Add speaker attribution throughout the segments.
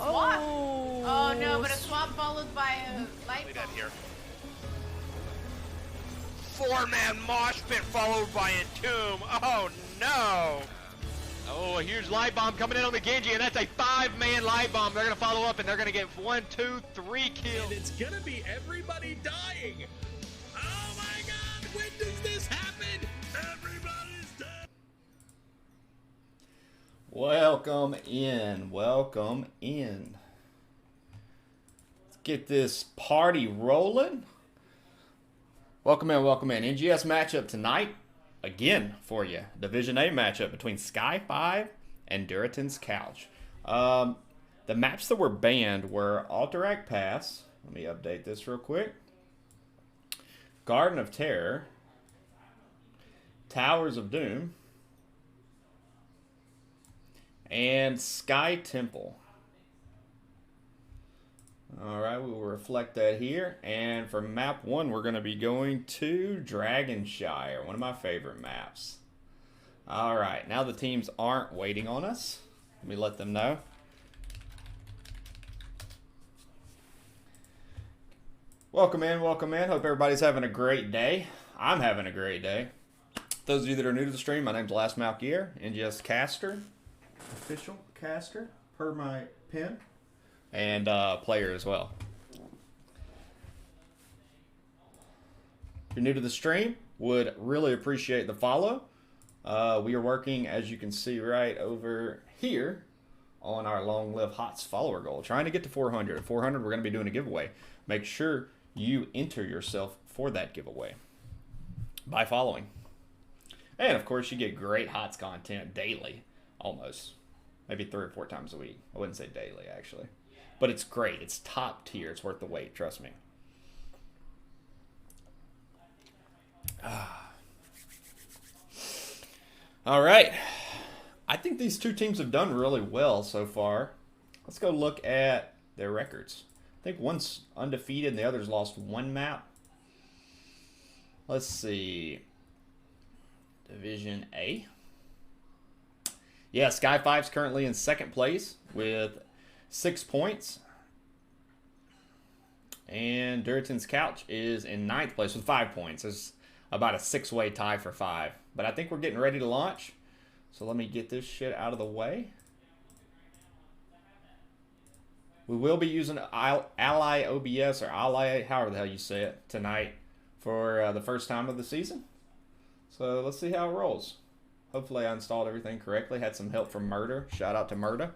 Speaker 1: Swap. Oh no, but a swap followed by a light
Speaker 2: Leave
Speaker 1: bulb.
Speaker 2: that here. Four-man mosh pit followed by Entomb. Oh no!
Speaker 3: Oh, here's Light Bomb coming in on the Genji, and that's a 5-man Light Bomb. They're going to follow up, and they're going to get 1, 2, 3 kills.
Speaker 4: And it's going to be everybody dying. Oh my god, when does this happen? Everybody's dead.
Speaker 5: Welcome in. Welcome in. Let's get this party rolling. Welcome in. Welcome in. NGS matchup tonight. Again for you. Division A matchup between Sky5 and Durotan's Couch. The maps that were banned were Alterac Pass. Let me update this real quick. Garden of Terror. Towers of Doom. And Sky Temple. Alright, we will reflect that here. And for map 1, we're going to be going to Dragonshire, one of my favorite maps. Alright, now the teams aren't waiting on us. Let me let them know. Welcome in, welcome in. Hope everybody's having a great day. I'm having a great day. Those of you that are new to the stream, my name's Last Malkier, NGS Caster. Official caster, per my pin. And player as well. If you're new to the stream, would really appreciate the follow. We are working, as you can see right over here, on our Long Live HOTS follower goal. Trying to get to 400. At 400, we're going to be doing a giveaway. Make sure you enter yourself for that giveaway by following. And, of course, you get great HOTS content daily, almost. Maybe 3 or 4 times a week. I wouldn't say daily, actually. But it's great. It's top tier. It's worth the wait. Trust me. All right. I think these two teams have done really well so far. Let's go look at their records. I think one's undefeated and the other's lost 1 map. Let's see. Division A. Yeah, Sky5's currently in 2nd place with 6 points. And Durotan's Couch is in 9th place with 5 points. It's about a 6-way tie for 5. But I think we're getting ready to launch. So let me get this shit out of the way. We will be using Ally OBS or Ally, however the hell you say it, tonight for the first time of the season. So let's see how it rolls. Hopefully I installed everything correctly. Had some help from Murda. Shout out to Murda.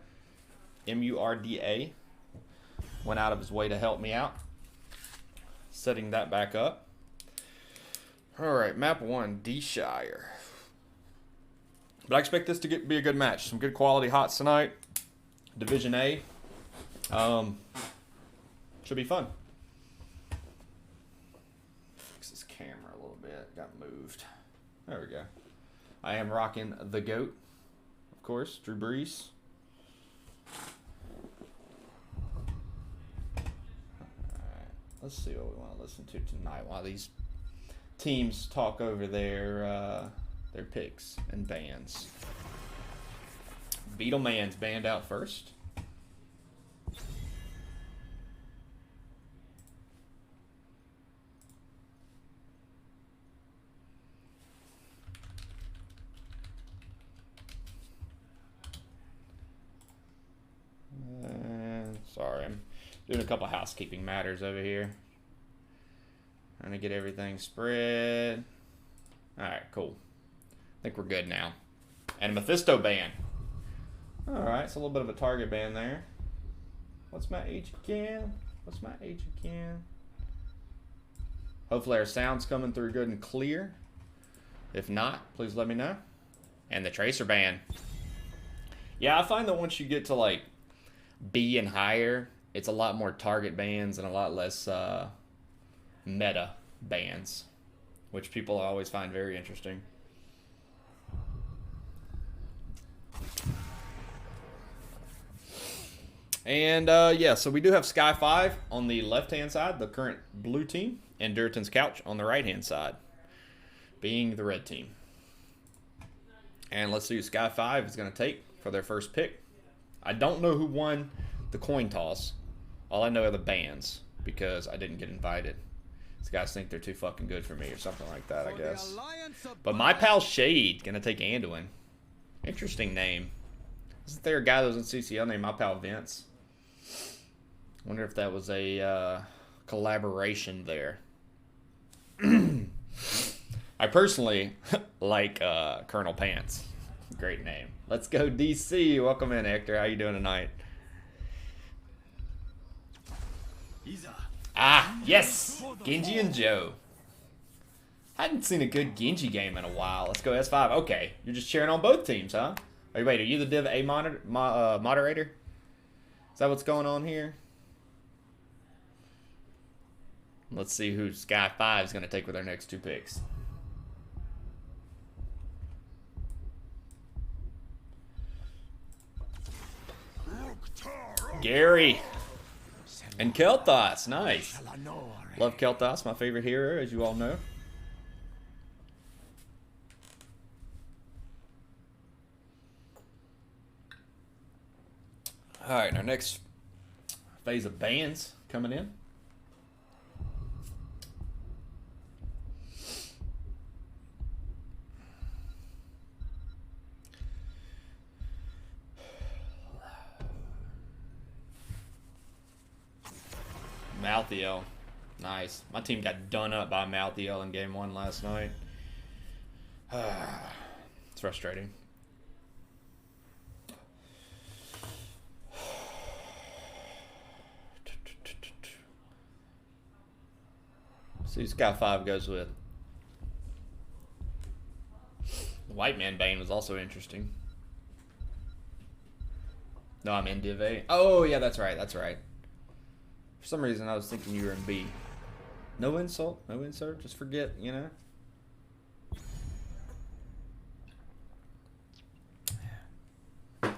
Speaker 5: M-U-R-D-A. Went out of his way to help me out. Setting that back up. Alright, map 1, D-Shire. But I expect this to be a good match. Some good quality HOTS tonight. Division A. Should be fun. Fix this camera a little bit. Got moved. There we go. I am rocking the GOAT, of course, Drew Brees. Alright, let's see what we want to listen to tonight while these teams talk over their picks and bans. Beetleman's banned out first. Sorry, I'm doing a couple housekeeping matters over here. Trying to get everything spread. Alright, cool. I think we're good now. And a Mephisto ban. Alright, it's a little bit of a target ban there. What's my age again? What's my age again? Hopefully our sound's coming through good and clear. If not, please let me know. And the Tracer ban. Yeah, I find that once you get to like B and higher, it's a lot more target bans and a lot less meta bans, which people always find very interesting. And yeah, so we do have Sky5 on the left-hand side, the current blue team, and Durotan's Couch on the right-hand side, being the red team. And let's see who Sky5 is going to take for their first pick. I don't know who won the coin toss. All I know are the bands because I didn't get invited. These guys think they're too fucking good for me or something like that, I guess. But my pal Shade gonna take Anduin. Interesting name. Isn't there a guy that was in CCL named my pal Vince? Wonder if that was a collaboration there. I personally like Colonel Pants. Great name. Let's go DC. Welcome in, Hector. How you doing tonight? Ah, yes! Genji and Joe. I hadn't seen a good Genji game in a while. Let's go S5. Okay, you're just cheering on both teams, huh? Wait, are you the Div A moderator? Is that what's going on here? Let's see who Sky5 is going to take with their next 2 picks. Gary. And Kel'Thas, nice. Love Kel'Thas, my favorite hero, as you all know. Alright, our next phase of bands coming in. Malthiel. Nice. My team got done up by Malthiel in game 1 last night. It's frustrating. See who Sky5 goes with. The White Man Bane was also interesting. No, I'm in Div A. Oh, yeah, that's right. That's right. For some reason, I was thinking you were in B. No insult. No insult. Just forget, you know.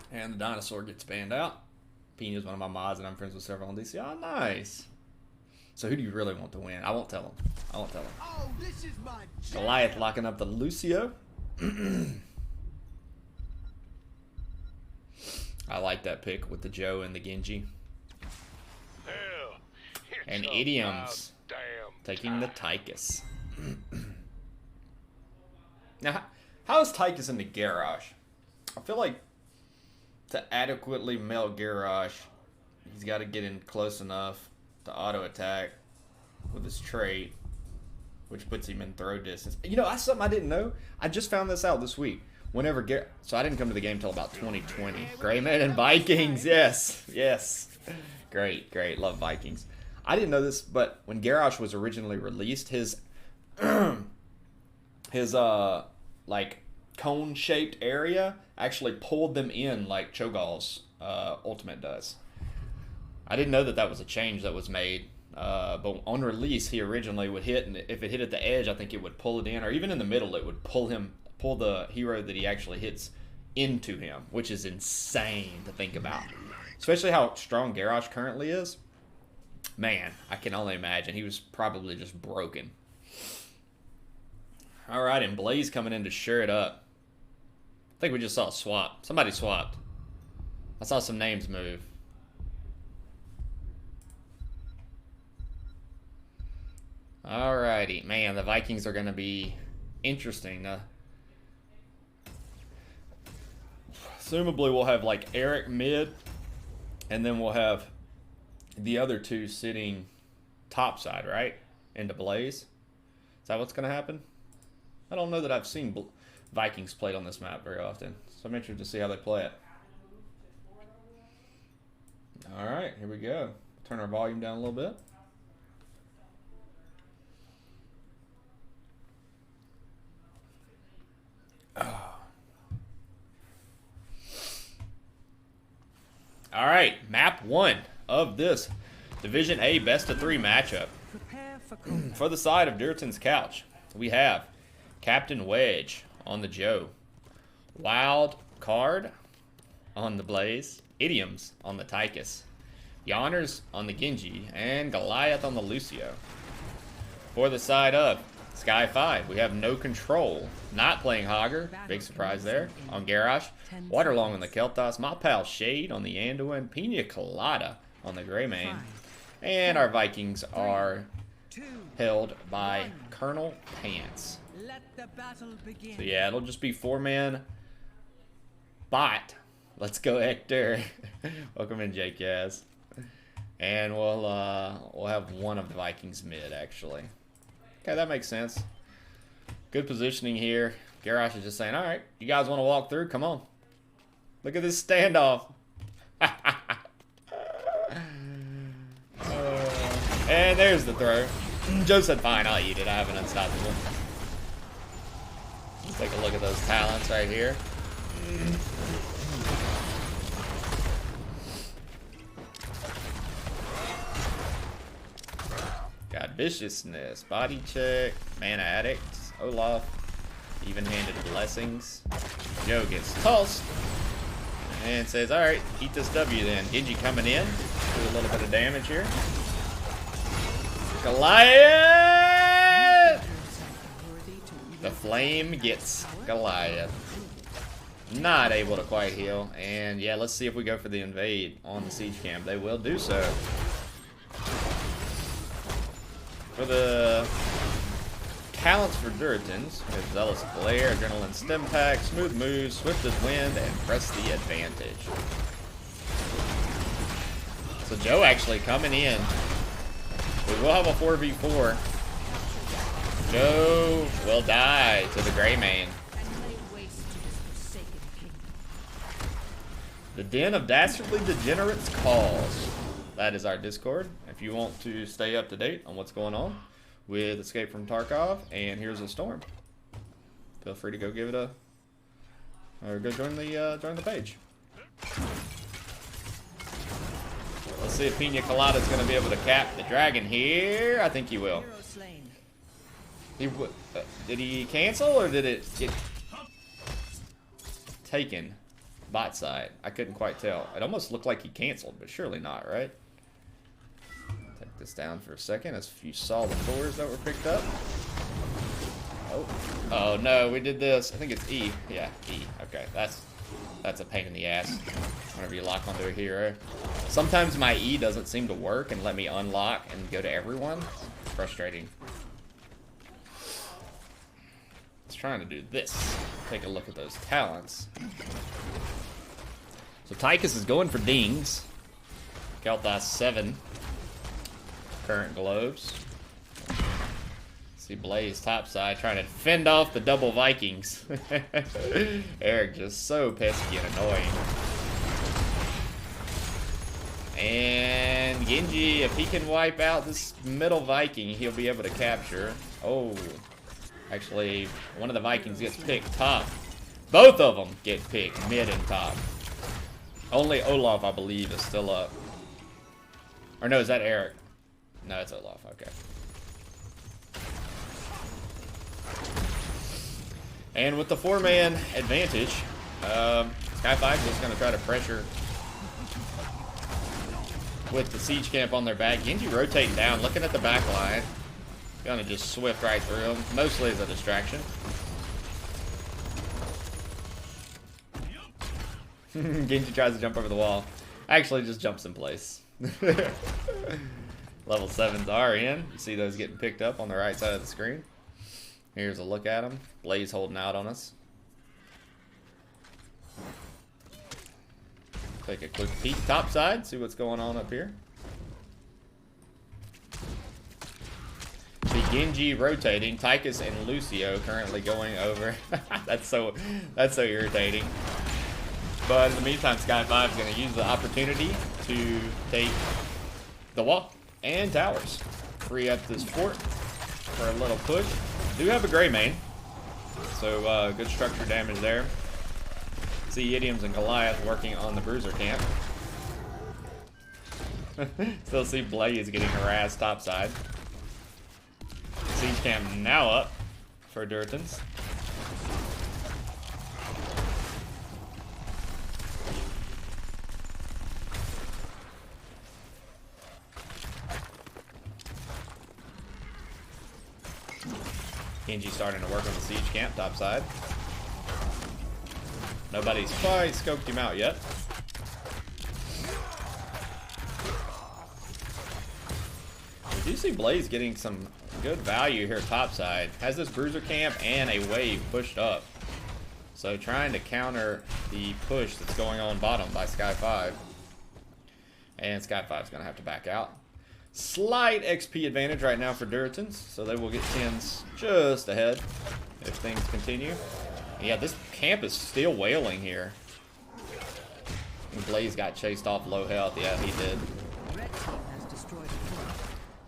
Speaker 5: And the dinosaur gets banned out. Pina's one of my mods, and I'm friends with several on DC. Oh, nice. So who do you really want to win? I won't tell him. I won't tell him.
Speaker 6: Oh, this is my
Speaker 5: Goliath locking up the Lucio. I like that pick with the Joe and the Genji. And Idioms taking the Tychus. Now, how is Tychus in the Garrosh? I feel like to adequately melt Garrosh, he's got to get in close enough to auto attack with his trait, which puts him in throw distance. You know, that's something I didn't know. I just found this out this week. Whenever so I didn't come to the game until about 2020. Greyman and Vikings, yes, yes, great, love Vikings. I didn't know this, but when Garrosh was originally released, his like cone-shaped area actually pulled them in like Cho'Gall's ultimate does. I didn't know that was a change that was made, but on release he originally would hit, and if it hit at the edge, I think it would pull it in, or even in the middle, it would pull the hero that he actually hits into him, which is insane to think about, especially how strong Garrosh currently is. Man, I can only imagine. He was probably just broken. All right, and Blaze coming in to shore it up. I think we just saw a swap. Somebody swapped. I saw some names move. All righty. Man, the Vikings are going to be interesting. Assumably, we'll have, like, Eric mid, and then we'll have the other two sitting topside, right? Into Blaze. Is that what's going to happen? I don't know that I've seen Vikings played on this map very often, so I'm interested to see how they play it. All right, here we go. Turn our volume down a little bit. All right, map 1 of this Division A best of 3 matchup. For the side of Durotan's couch, we have Captain Wedge on the Joe, Wild Card on the Blaze, Idioms on the Tychus, Yonners on the Genji, and Goliath on the Lucio. For the side of Sky5, we have no control. Not playing Hogger. Big surprise there on Garrosh. Waterlong on the Kel'Thas. My pal Shade on the Anduin. Pina Colada on the Greymane. And our Vikings are held by Colonel Pants. So yeah, it'll just be 4-man bot. Let's go, Hector. Welcome in, Jake Yaz. And we'll have one of the Vikings mid, actually. Okay, that makes sense. Good positioning here. Garrosh is just saying, all right, you guys want to walk through? Come on. Look at this standoff. And there's the throw. Joe said, fine, I'll eat it. I have an unstoppable. Let's take a look at those talents right here. Got viciousness, body check, mana addict, Olaf, even-handed blessings. Joe gets tossed and says, all right, eat this W then. Genji coming in, do a little bit of damage here. Goliath! The flame gets Goliath. Not able to quite heal. And yeah, let's see if we go for the invade on the siege camp. They will do so. For the talents for Durotans, we have Zealous Glare, Adrenaline Stim Pack, Smooth Moves, Swift as Wind, and Press the Advantage. So Joe actually coming in. We will have a 4v4. Joe will die to the Greymane. The Den of Dastardly Degenerates calls. That is our Discord. If you want to stay up to date on what's going on with Escape from Tarkov and Here's a Storm, feel free to go give it a, or go join the page. Let's see if Pina Colada is going to be able to cap the dragon here. I think he will. He did he cancel or did it get taken? Bot side. I couldn't quite tell. It almost looked like he canceled, but surely not, right? Take this down for a second as you saw the fours that were picked up. Oh no, we did this. I think it's E. Yeah, E. Okay, that's a pain in the ass whenever you lock onto a hero. Sometimes my E doesn't seem to work and let me unlock and go to everyone. It's frustrating. It's trying to do this. Take a look at those talents. So Tychus is going for dings. Kel'Thas 7. Current globes. See Blaze topside trying to fend off the double Vikings. Eric just so pesky and annoying. And Genji, if he can wipe out this middle Viking, he'll be able to capture. Oh, actually, one of the Vikings gets picked top. Both of them get picked mid and top. Only Olaf, I believe, is still up. Or no, is that Eric? No, it's Olaf. Okay. And with the 4-man advantage, Sky5 is just going to try to pressure with the siege camp on their back. Genji rotating down, looking at the back line. Gonna just swift right through them, mostly as a distraction. Genji tries to jump over the wall. Actually just jumps in place. Level 7s are in. You see those getting picked up on the right side of the screen. Here's a look at them. Blaze holding out on us. Take a quick peek topside, see what's going on up here. See Genji rotating, Tychus and Lucio currently going over. that's so irritating. But in the meantime, Sky5 is going to use the opportunity to take the wall and towers. Free up this fort for a little push. Do have a Greymane, so good structure damage there. See Idioms and Goliath working on the Bruiser camp. Still see Blaze getting harassed topside. Siege camp now up for Durotans. Genji starting to work on the siege camp topside. Nobody's quite scoped him out yet. We do see Blaze getting some good value here topside. Has this bruiser camp and a wave pushed up. So trying to counter the push that's going on bottom by Sky5. And Sky5's going to have to back out. Slight XP advantage right now for Durotans, so they will get 10s just ahead if things continue. Yeah, this camp is still wailing here. And Blaze got chased off low health. Yeah, he did.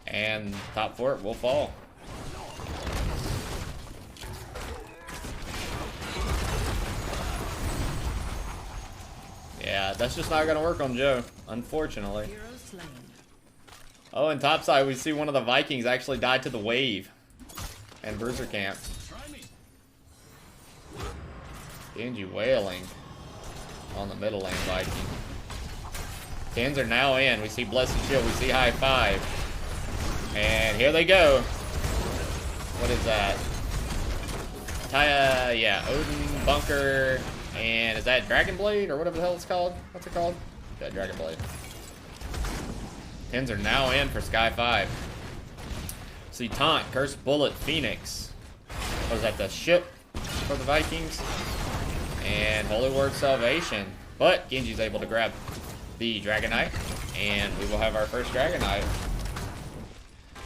Speaker 5: And top fort will fall. Yeah, that's just not going to work on Joe, unfortunately. Oh, and topside, we see one of the Vikings actually died to the wave. And bruiser camp. Genji wailing on the middle lane Viking. 10s are now in. We see Blessed Shield. We see High Five. And here they go. What is that? Yeah, Odin, Bunker, and is that Dragon Blade or whatever the hell it's called? What's it called? Yeah, Dragon Blade. 10s are now in for Sky5. See Taunt, Cursed Bullet, Phoenix. Was that the ship for the Vikings? And Holy Word Salvation. But Genji's able to grab the Dragon Knight, and we will have our first Dragon Knight.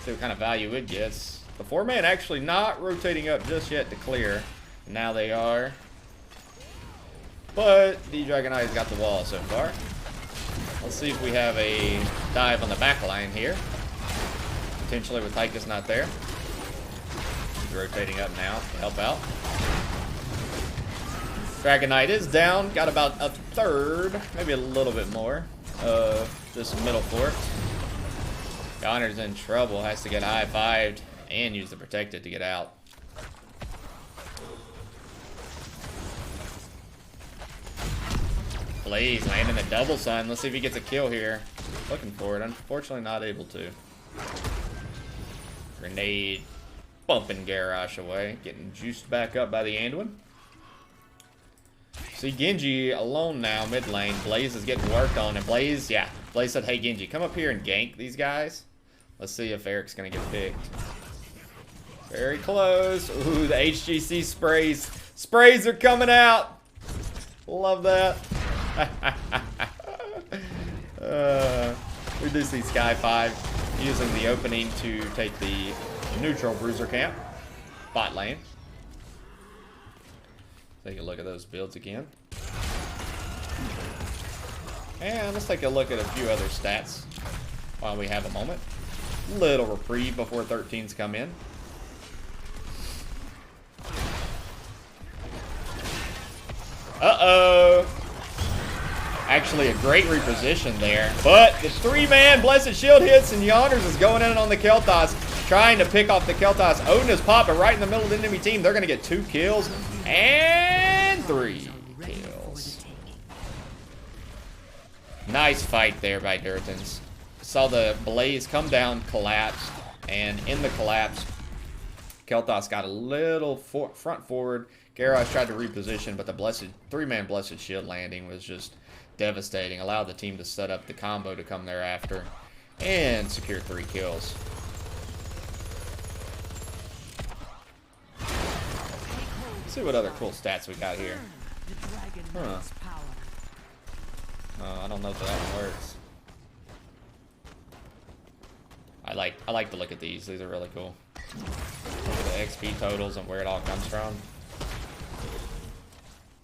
Speaker 5: See what kind of value it gets. The 4-man actually not rotating up just yet to clear. Now they are. But the Dragon Knight's got the wall so far. Let's see if we have a dive on the back line here. Potentially with Tychus not there. He's rotating up now to help out. Dragon Knight is down. Got about a third, maybe a little bit more of this middle fort. Yonner's in trouble. Has to get high-fived and use the protected to get out. Blaze landing the double sun. Let's see if he gets a kill here. Looking for it. Unfortunately not able to. Grenade bumping Garrosh away. Getting juiced back up by the Anduin. See Genji alone now mid lane. Blaze is getting worked on. And Blaze, yeah. Blaze said, hey Genji, come up here and gank these guys. Let's see if Eric's going to get picked. Very close. Ooh, the HGC sprays. Sprays are coming out. Love that. We do see Sky5 using the opening to take the neutral bruiser camp. Bot lane. Take a look at those builds again. And let's take a look at a few other stats while we have a moment. Little reprieve before 13s come in. Uh-oh. Actually, a great reposition there. But the 3-man Blessed Shield hits, and Yonders is going in on the Kel'Thas, trying to pick off the Kel'Thas. Odin is popping right in the middle of the enemy team. They're going to get 2 kills and 3 kills. Nice fight there by Durotans. Saw the Blaze come down, collapse, and in the collapse, Kel'Thas got a little front forward. Garrosh tried to reposition, but the 3-man Blessed Shield landing was just devastating. Allowed the team to set up the combo to come thereafter and secure 3 kills. Let's see what other cool stats we got here. Huh. I don't know if that one works. I like to look at these. These are really cool. Look at the XP totals and where it all comes from.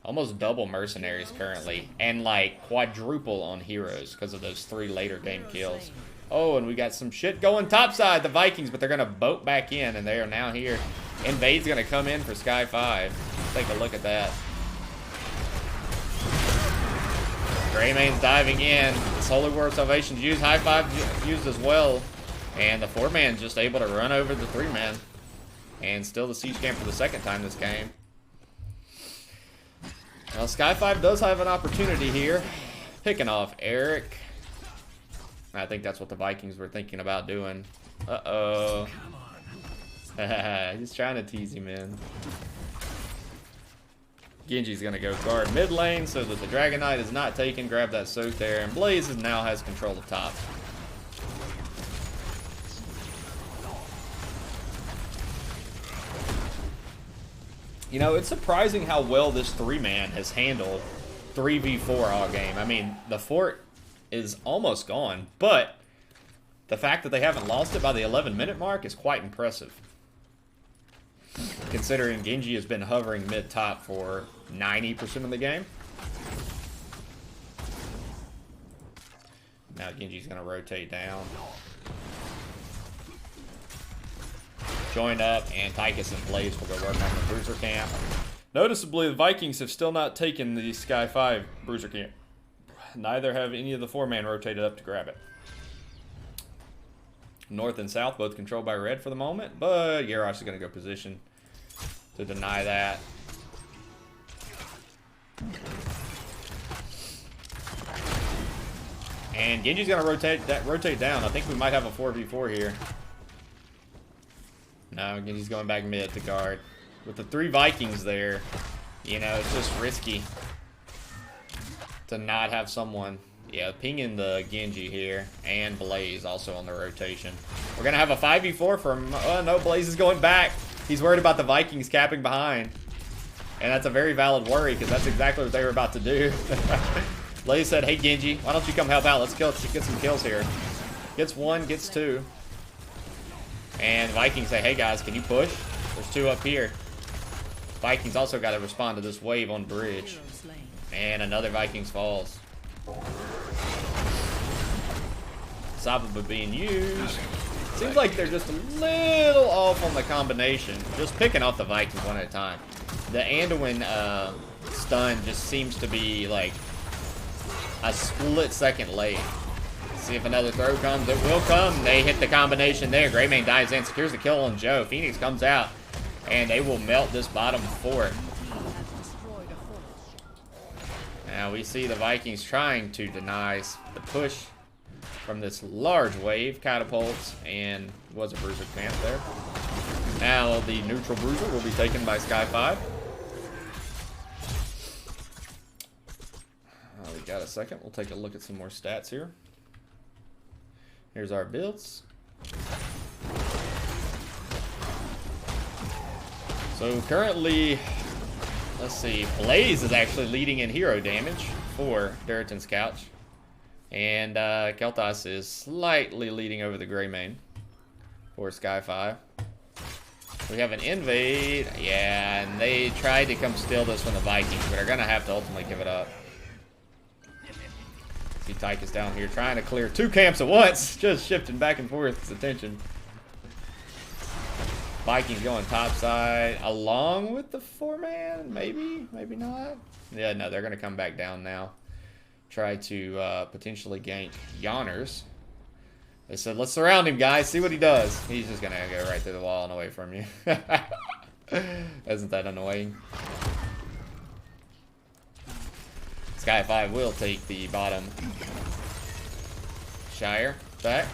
Speaker 5: Almost double mercenaries currently, and like quadruple on heroes because of those 3 later game kills. Oh, and we got some shit going topside, the Vikings, but they're gonna boat back in, and they are now here. Invade's gonna come in for Sky5. Take a look at that. Greymane's diving in. This Holy Word Salvation's used. High Five used as well. And the 4-man's just able to run over the 3-man. And still the siege camp for the second time this game. Well, Sky5 does have an opportunity here. Picking off Eric. I think that's what the Vikings were thinking about doing. Uh-oh. He's trying to tease him in. Genji's gonna go guard mid lane so that the Dragon Knight is not taken. Grab that soak there, and Blaze now has control of top. You know, it's surprising how well this 3-man has handled 3v4 all game. I mean, the fort is almost gone, but the fact that they haven't lost it by the 11-minute mark is quite impressive. Considering Genji has been hovering mid-top for 90% of the game. Now Genji's going to rotate down. Join up, and Tychus and Blaze will go work on the Bruiser camp. Noticeably, the Vikings have still not taken the Sky5 Bruiser camp. Neither have any of the 4-man rotated up to grab it. North and South both controlled by Red for the moment, but Garrosh is going to go position to deny that. And Genji's going to rotate down. I think we might have a 4v4 here. No, Genji's going back mid to guard. With the 3 Vikings there, you know, it's just risky to not have someone. Yeah, pinging the Genji here, and Blaze also on the rotation. We're going to have a 5v4 from... Oh, no, Blaze is going back. He's worried about the Vikings capping behind. And that's a very valid worry, because that's exactly what they were about to do. Blaze said, hey, Genji, why don't you come help out? Let's get some kills here. Gets 1, gets 2. And Vikings say, hey, guys, can you push? There's 2 up here. Vikings also got to respond to this wave on bridge. And another Vikings falls. Sababa being used. Seems like they're just a little off on the combination. Just picking off the Vikings one at a time. The Anduin stun just seems to be like a split second late. See if another throw comes. It will come. They hit the combination there. Greymane dives in, secures the kill on Joe. Phoenix comes out, and they will melt this bottom fort. Now we see the Vikings trying to deny the push from this large wave. Catapults, and was a Bruiser camp there. Now the neutral Bruiser will be taken by Sky5. We got a second. We'll take a look at some more stats here. Here's our builds. So currently, let's see, Blaze is actually leading in hero damage for Durotan's couch. And Kel'Thas is slightly leading over the Greymane for Sky5. We have an invade. Yeah, and they tried to come steal this from the Vikings, but are going to have to ultimately give it up. See Tychus down here trying to clear 2 camps at once. Just shifting back and forth his attention. Vikings going top side along with the 4-man. Maybe, maybe not. Yeah, no, they're going to come back down now. Try to potentially gank Yonners. They said, let's surround him, guys. See what he does. He's just going to go right through the wall and away from you. Isn't that annoying? Sky5 will take the bottom Shire back.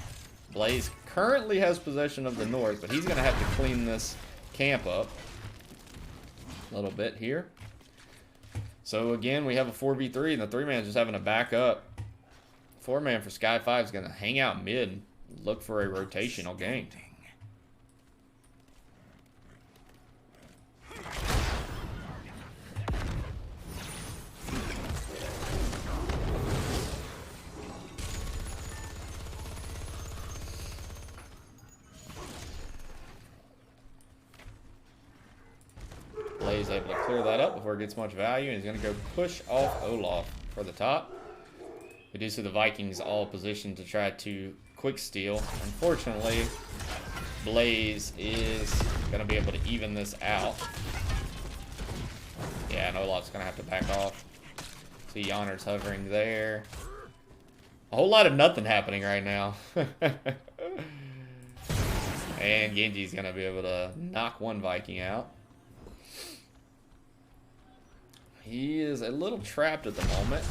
Speaker 5: Blaze currently has possession of the north, but he's going to have to clean this camp up a little bit here. So again, we have a 4v3, and the 3-man is just having to back up. 4-man for Sky5 is going to hang out mid and look for a rotational gank. Blaze able to clear that up before it gets much value, and he's going to go push off Olaf for the top. We do see the Vikings all positioned to try to quick steal. Unfortunately, Blaze is going to be able to even this out. Yeah, and Olaf's going to have to back off. See Yonner's hovering there. A whole lot of nothing happening right now. And Genji's going to be able to knock one Viking out. He is a little trapped at the moment.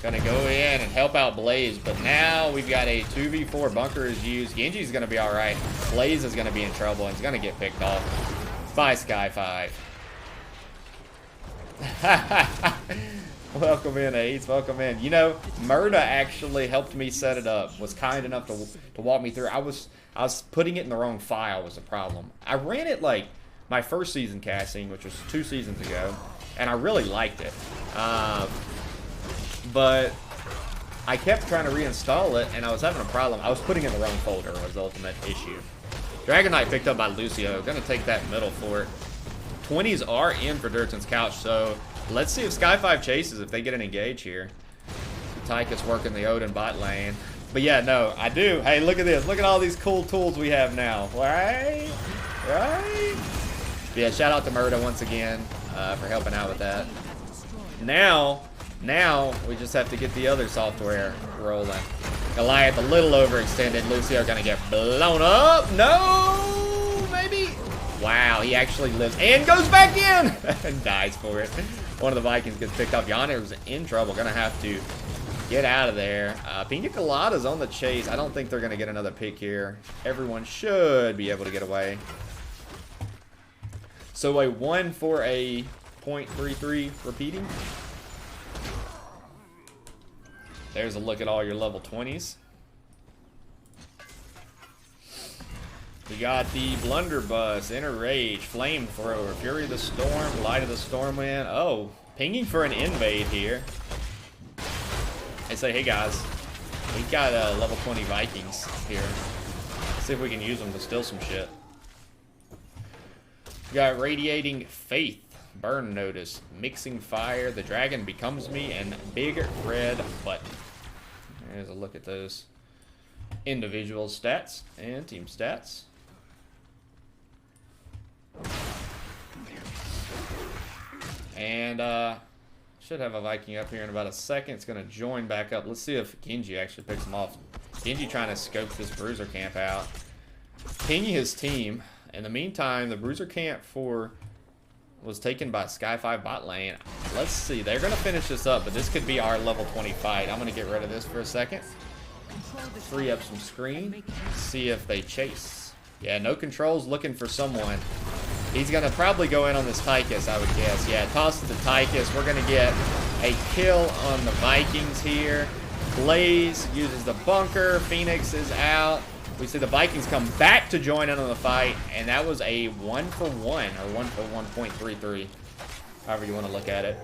Speaker 5: Gonna go in and help out Blaze, but now we've got a 2v4. Bunker is used. Genji's gonna be alright. Blaze is gonna be in trouble and he's gonna get picked off by Sky5. Welcome in, Ace. Welcome in. You know, Murda actually helped me set it up. Was kind enough to walk me through. I was putting it in the wrong file was the problem. I ran it like my first season casting, which was 2 seasons ago, and I really liked it. But I kept trying to reinstall it, and I was having a problem. I was putting it in the wrong folder was the ultimate issue. Dragon Knight picked up by Lucio. Gonna take that middle fort. 20s are in for Durotan's couch, so let's see if Sky5 chases if they get an engage here. Tychus working the Odin bot lane. But yeah, no, I do. Hey, look at this. Look at all these cool tools we have now. Right? Right? Yeah, shout out to Murda once again for helping out with that. Now we just have to get the other software rolling. Goliath a little overextended. Lucio gonna get blown up. No, maybe. Wow, he actually lives and goes back in and dies for it. One of the Vikings gets picked up. Yana's in trouble. Gonna have to get out of there. Pina Colada's on the chase. I don't think they're gonna get another pick here. Everyone should be able to get away. So a 1 for a 0.33 repeating. There's a look at all your level 20s. We got the Blunderbuss, Inner Rage, Flamethrower, Fury of the Storm, Light of the Stormwind. Oh, pinging for an invade here. I say, hey guys, we've got level 20 Vikings here. Let's see if we can use them to steal some shit. We got Radiating Faith, Burn Notice, Mixing Fire, The Dragon Becomes Me, and Big Red Button. There's a look at those individual stats and team stats. And should have a Viking up here in about a second. It's going to join back up. Let's see if Genji actually picks him off. Genji trying to scope this bruiser camp out. Pinging his team. In the meantime, the bruiser camp was taken by Sky5 bot lane. Let's see. They're going to finish this up, but this could be our level 20 fight. I'm going to get rid of this for a second. Free up some screen. See if they chase. Yeah, no controls, looking for someone. He's going to probably go in on this Tychus, I would guess. Yeah, toss it to Tychus. We're going to get a kill on the Vikings here. Blaze uses the bunker. Phoenix is out. We see the Vikings come back to join in on the fight, and that was a 1 for 1, or 1 for 1.33, however you want to look at it.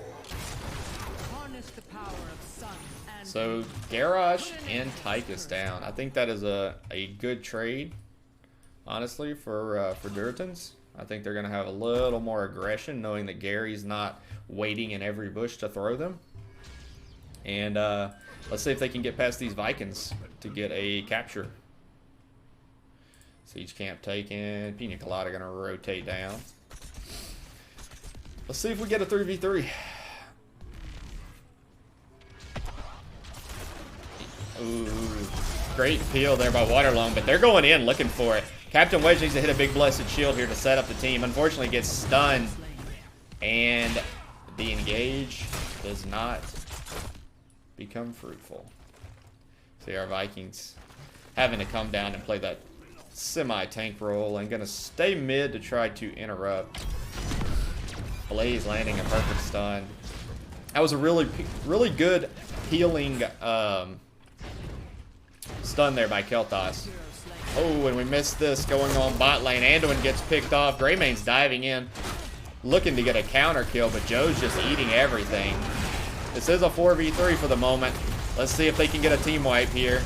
Speaker 5: So Garrosh and Tychus down. I think that is a good trade, honestly, for Durotans. I think they're going to have a little more aggression, knowing that Gary's not waiting in every bush to throw them. And let's see if they can get past these Vikings to get a capture. Siege camp taken. Pina Colada going to rotate down. Let's see if we get a 3v3. Ooh, great peel there by Waterlong, but they're going in looking for it. Captain Wedge needs to hit a big blessed shield here to set up the team. Unfortunately, gets stunned, and the engage does not become fruitful. See our Vikings having to come down and play that semi-tank role and going to stay mid to try to interrupt. Blaze landing a perfect stun. That was a really good healing stun there by Kel'Thas. Oh, and we missed this going on bot lane. Anduin gets picked off. Greymane's diving in, looking to get a counter kill, but Joe's just eating everything. This is a 4v3 for the moment. Let's see if they can get a team wipe here.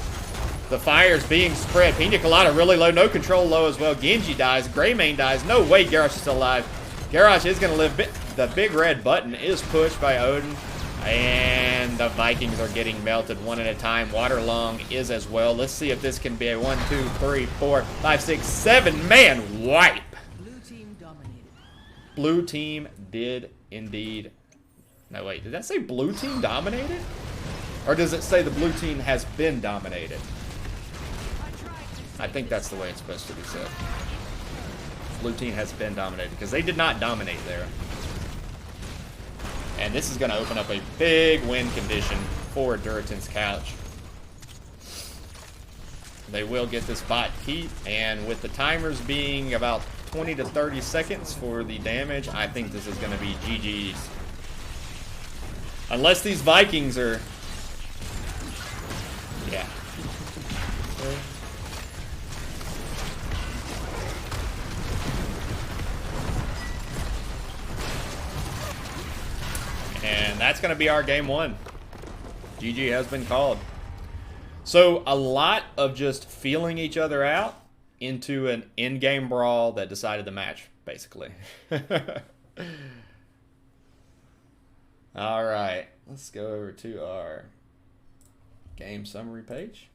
Speaker 5: The fire's being spread. Pina Colada really low. No control low as well. Genji dies. Greymane dies. No way Garrosh is still alive. Garrosh is going to live. The big red button is pushed by Odin. And the Vikings are getting melted one at a time. Waterlong is as well. Let's see if this can be a 1, 2, 3, 4, 5, 6, 7 man wipe.
Speaker 6: Blue team dominated.
Speaker 5: Blue team did indeed. No, wait. Did that say blue team dominated? Or does it say the blue team has been dominated? I think that's the way it's supposed to be said. Blue team has been dominated because they did not dominate there. And this is going to open up a big win condition for Durotan's couch. They will get this bot heat, and with the timers being about 20 to 30 seconds for the damage, I think this is going to be GG's. Unless these Vikings are... Yeah. And that's going to be our game one. GG has been called. So a lot of just feeling each other out into an in-game brawl that decided the match, basically. All right, let's go over to our game summary page.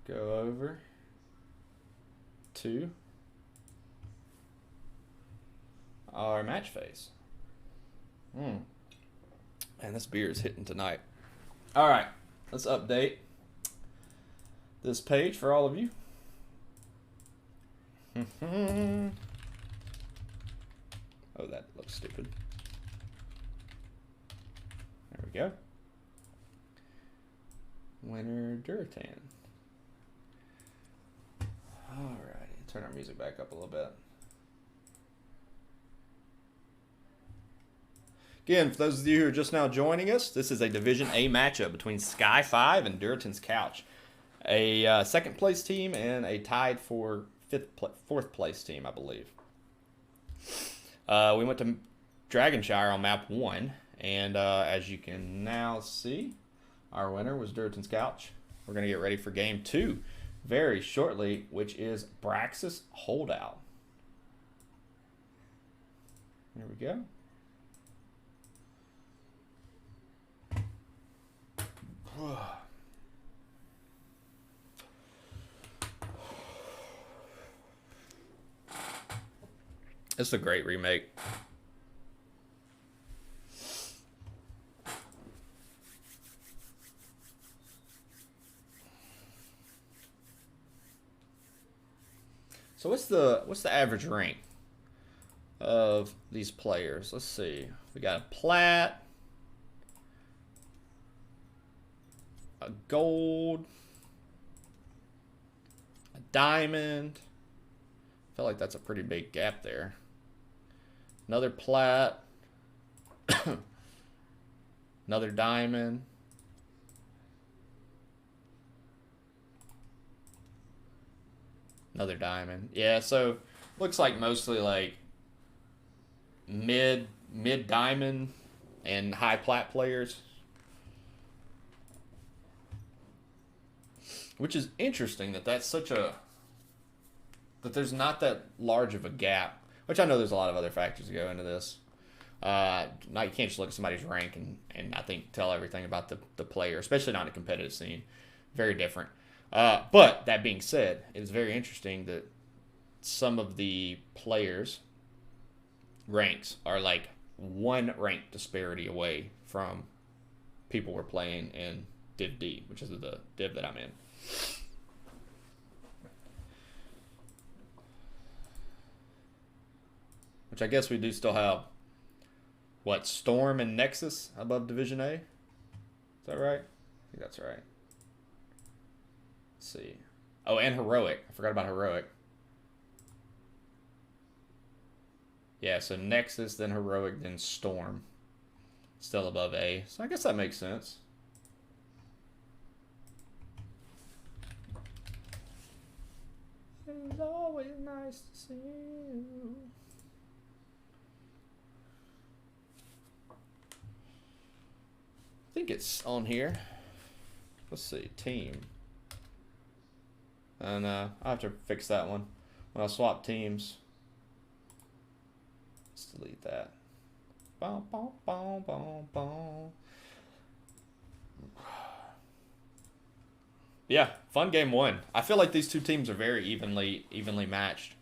Speaker 5: Go over to our match phase. And this beer is hitting tonight. All right, let's update this page for all of you. Oh, that looks stupid. There we go. Winner Durotan. Alrighty, turn our music back up a little bit. Again, for those of you who are just now joining us, this is a Division A matchup between Sky5 and Durotan's Couch. A second place team and a tied for fourth place team, I believe. We went to Dragonshire on map 1, and as you can now see, our winner was Durotan's Couch. We're going to get ready for game 2 very shortly, which is Braxis Holdout. There we go. It's a great remake. So what's the average rank of these players? Let's see. We got a plat, a gold, a diamond. I feel like that's a pretty big gap there. Another plat, another diamond. Another diamond. Yeah, so looks like mostly like mid diamond and high plat players. Which is interesting that that's such a that there's not that large of a gap. Which I know there's a lot of other factors that go into this. Now you can't just look at somebody's rank and I think tell everything about the player, especially not in a competitive scene. Very different. But that being said, it's very interesting that some of the players' ranks are like 1 rank disparity away from people we're playing in Div D, which is the div that I'm in. Which I guess we do still have, what, Storm and Nexus above Division A? Is that right? I think that's right. Let's see. Oh, and Heroic. I forgot about Heroic. Yeah, so Nexus, then Heroic, then Storm. Still above A. So I guess that makes sense. It's always nice to see you. I think it's on here. Let's see, team. And I'll have to fix that one when I swap teams. Let's delete that. Boom, boom, boom, boom, boom. Yeah, fun game 1. I feel like these two teams are very evenly matched.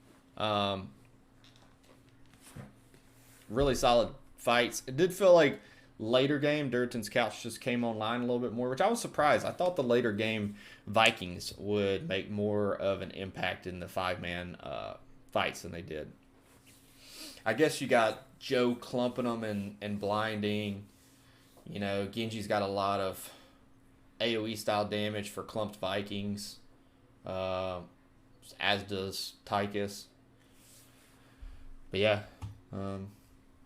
Speaker 5: Really solid fights. It did feel like later game, Durotan's Couch just came online a little bit more, which I was surprised. I thought the later game Vikings would make more of an impact in the 5-man fights than they did. I guess you got Joe clumping them and blinding. You know, Genji's got a lot of AoE style damage for clumped Vikings, as does Tychus. But yeah,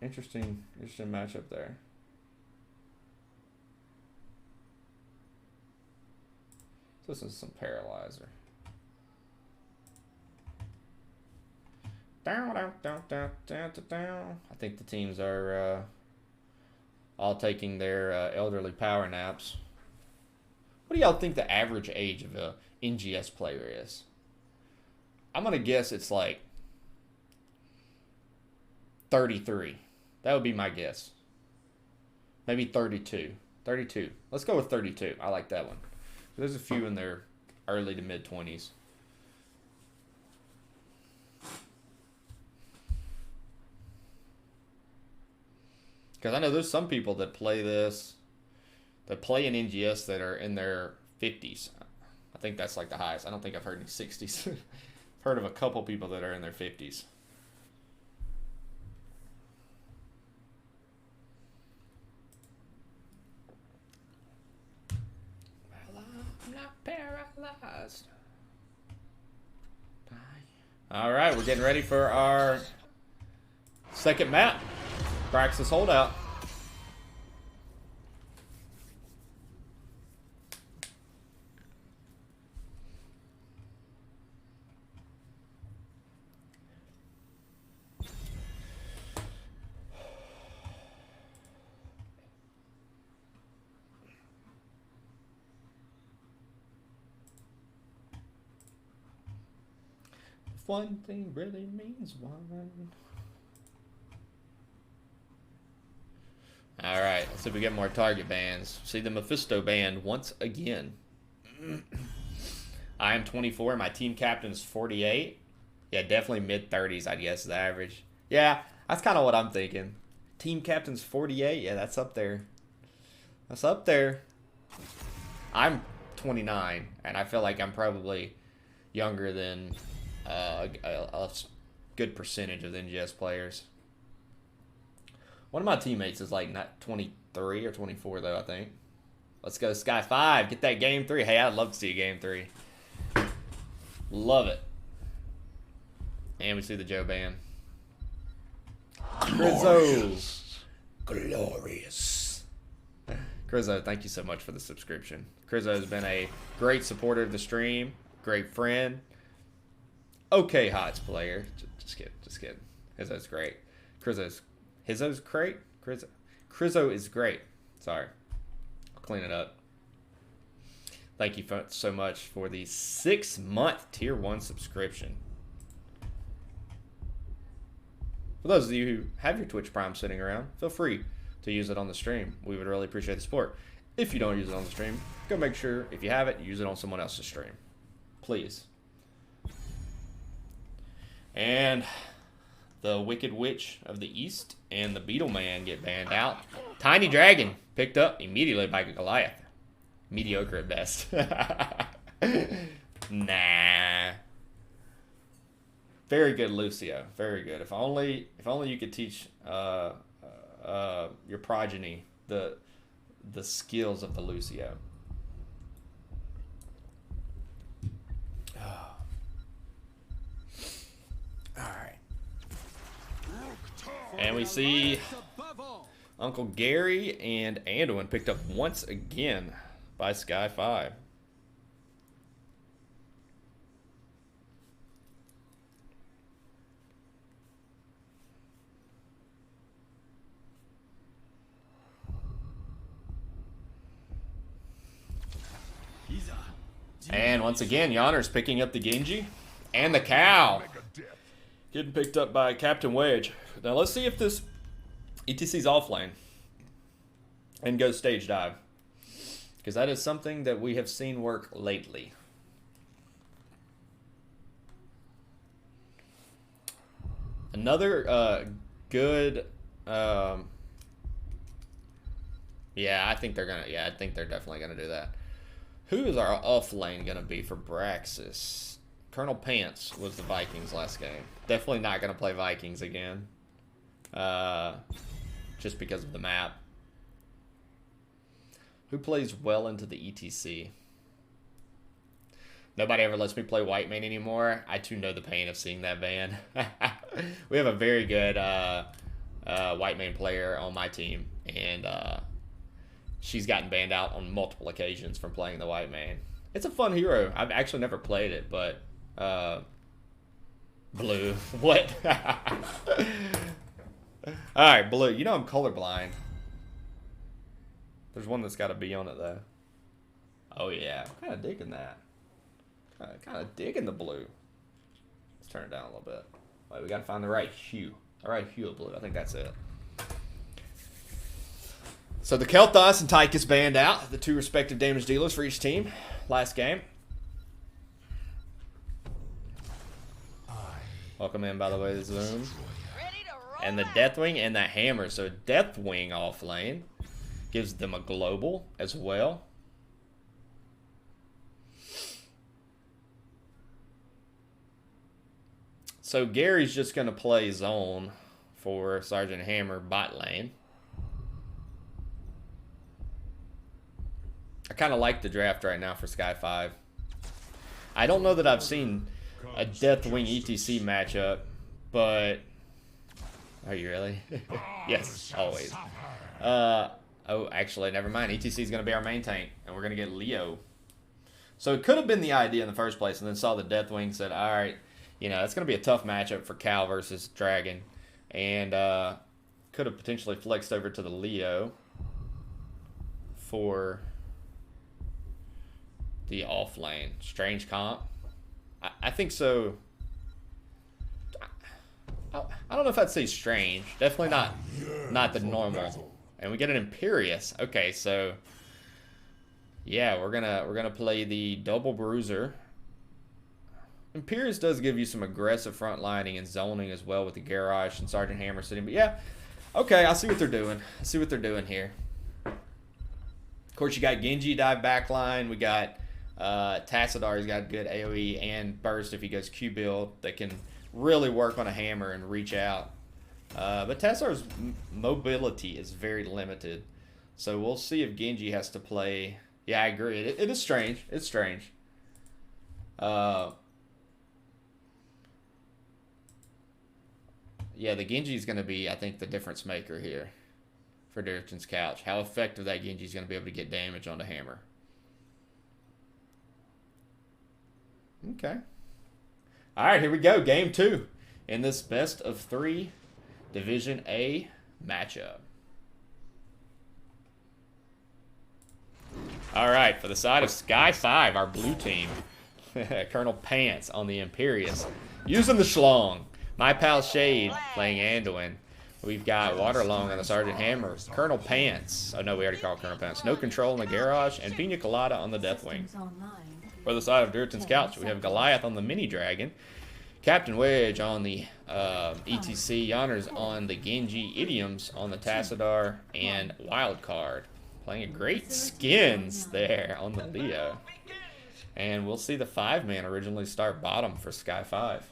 Speaker 5: interesting matchup there. So this is some Paralyzer. Down, down, down, down, down, down. I think the teams are all taking their elderly power naps. What do y'all think the average age of a NGS player is? I'm going to guess it's like 33. That would be my guess. Maybe 32. 32. Let's go with 32. I like that one. There's a few in their early to mid-20s. Because I know there's some people that play this, that play in NGS that are in their 50s. I think that's like the highest. I don't think I've heard any 60s. I've heard of a couple people that are in their 50s. Well, I'm not paralyzed. All right, we're getting ready for our second map. Praxis holdout. If one thing really means one. Alright, let's see if we get more target bans. See the Mephisto banned once again. I am 24, my team captain is 48. Yeah, definitely mid-30s, I guess, is the average. Yeah, that's kind of what I'm thinking. Team captain's 48, yeah, that's up there. That's up there. I'm 29, and I feel like I'm probably younger than a good percentage of the NGS players. One of my teammates is like not 23 or 24 though, I think. Let's go Sky5. Get that game 3. Hey, I'd love to see a game 3. Love it. And we see the Joe ban. Crizzo. Glorious. Crizzo, thank you so much for the subscription. Crizzo has been a great supporter of the stream. Great friend. Okay, HOTS player. Just kidding. Crizzo's great. Hizzo's great? Crizzo is great. Sorry. I'll clean it up. Thank you so much for the 6-month Tier 1 subscription. For those of you who have your Twitch Prime sitting around, feel free to use it on the stream. We would really appreciate the support. If you don't use it on the stream, go make sure, if you have it, use it on someone else's stream. Please. And the Wicked Witch of the East and the Beetle Man get banned out. Tiny Dragon picked up immediately by Goliath. Mediocre at best. Nah. Very good, Lucio. Very good. If only you could teach your progeny the skills of the Lucio. Alright. And we see Uncle Gary and Anduin picked up once again by Sky5. And once again, Yonner's picking up the Genji and the cow. Getting picked up by Captain Wedge. Now let's see if this ETC's offlane and goes stage dive. Because that is something that we have seen work lately. Another good... yeah, I think they're definitely gonna do that. Who is our off lane going to be for Braxis? Colonel Pants was the Vikings last game. Definitely not going to play Vikings again. Just because of the map. Who plays well into the ETC? Nobody ever lets me play White Mane anymore. I too know the pain of seeing that ban. We have a very good White Mane player on my team. And... she's gotten banned out on multiple occasions from playing the White Mane. It's a fun hero. I've actually never played it, but... Blue. What? Alright, Blue. You know I'm colorblind. There's one that's got to be on it, though. Oh, yeah. I'm kind of digging that. Kind of digging the blue. Let's turn it down a little bit. Wait, we got to find the right hue. The right hue of blue. I think that's it. So the Kel'Thas and Tychus banned out, the two respective damage dealers for each team last game. Welcome in, by the way, the Zoom. And the Deathwing and that Hammer. So Deathwing off lane gives them a global as well. So Gary's just going to play zone for Sergeant Hammer bot lane. I kind of like the draft right now for Sky5. I don't know that I've seen a Deathwing ETC matchup, but... Are you really? Yes, always. Oh, actually, never mind. ETC is going to be our main tank, and we're going to get Leo. So it could have been the idea in the first place, and then saw the Deathwing and said, all right, you know, it's going to be a tough matchup for Cal versus Dragon. And could have potentially flexed over to the Leo for... the off lane. Strange comp. I think so. I don't know if I'd say strange. Definitely not the normal. And we get an Imperious. Okay, so yeah, we're gonna play the double bruiser. Imperious does give you some aggressive front lining and zoning as well with the Garrosh and Sergeant Hammer sitting. But yeah, okay, I see what they're doing. I see what they're doing here. Of course, you got Genji dive backline. We got Tassadar. He's got good AoE and burst if he goes Q build that can really work on a hammer and reach out. But Tassadar's mobility is very limited. So we'll see if Genji has to play. Yeah, I agree. It is strange. It's strange. Yeah, the Genji is going to be, I think, the difference maker here for Durotan's couch. How effective that Genji is going to be able to get damage on the hammer. Okay. All right, here we go. Game 2 in this best of 3 Division A matchup. All right, for the side of Sky5, our blue team, Colonel Pants on the Imperious, using the Schlong. My pal Shade playing Anduin. We've got Waterlong on the Sergeant Hammer. Colonel Pants. Oh, no, we already called Colonel Pants. No Control on the Garrosh. And Pina Colada on the Deathwing. For the side of Durotan's couch, we have Goliath on the Mini Dragon, Captain Wedge on the ETC, Yoners on the Genji, Idioms on the Tassadar, and Wildcard. Playing great skins there on the Leo. And we'll see the 5-man originally start bottom for Sky5.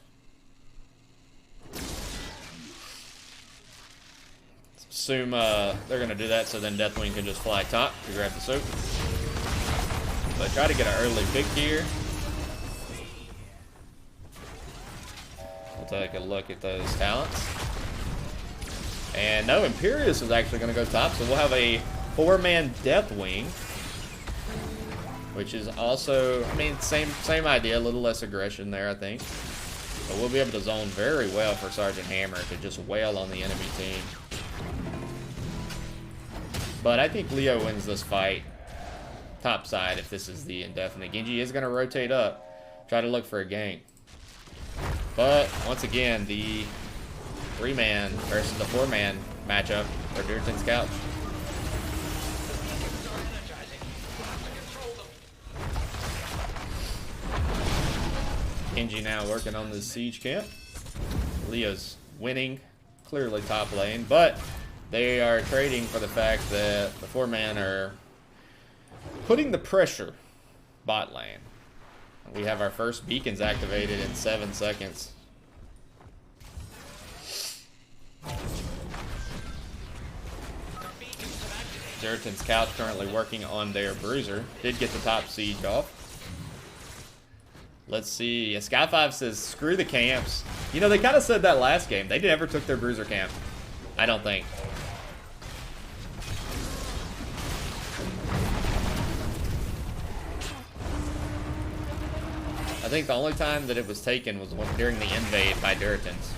Speaker 5: Assume they're going to do that so then Deathwing can just fly top to grab the soap. So try to get an early pick here. We'll take a look at those talents. And no, Imperius is actually going to go top, so we'll have a 4-man Deathwing. Which is also, I mean, same idea, a little less aggression there, I think. But we'll be able to zone very well for Sergeant Hammer to just wail on the enemy team. But I think Leo wins this fight. Top side, if this is the indefinite. Genji is going to rotate up, try to look for a gank. But, once again, the 3-man versus the 4-man matchup for Durotan's couch. Genji now working on the siege camp. Leo's winning, clearly top lane, but they are trading for the fact that the 4-man are putting the pressure bot lane. We have our first beacons activated in 7 seconds. Durotan's couch currently working on their bruiser. Did get the top siege off. Let's see. Sky5 says, screw the camps. You know, they kind of said that last game. They never took their bruiser camp. I don't think. I think the only time that it was taken was during the invade by Durotan's.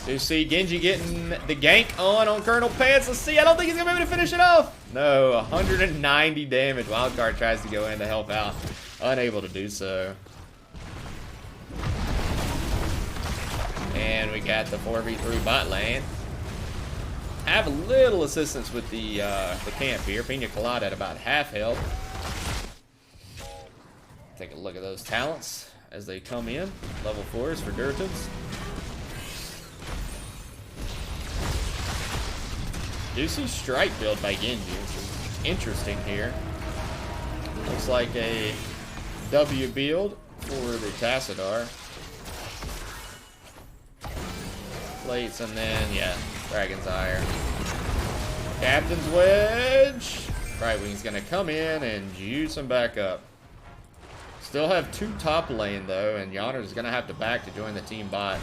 Speaker 5: Do see Genji getting the gank on Colonel Pants. Let's see. I don't think he's going to be able to finish it off. No, 190 damage. Wildcard tries to go in to help out. Unable to do so. And we got the 4v3 bot lane. Have a little assistance with the camp here. Pina Colada at about half health. Take a look at those talents as they come in. Level 4s for Durotan's. Do see strike build by Genji, which is interesting here. Looks like a W build for the Tassadar. Plates and then, yeah, Dragon's Ire. Captain's Wedge. Right Wing's gonna come in and juice him back up. Still have 2 top lane though, and Yonner's gonna have to back to join the team bot.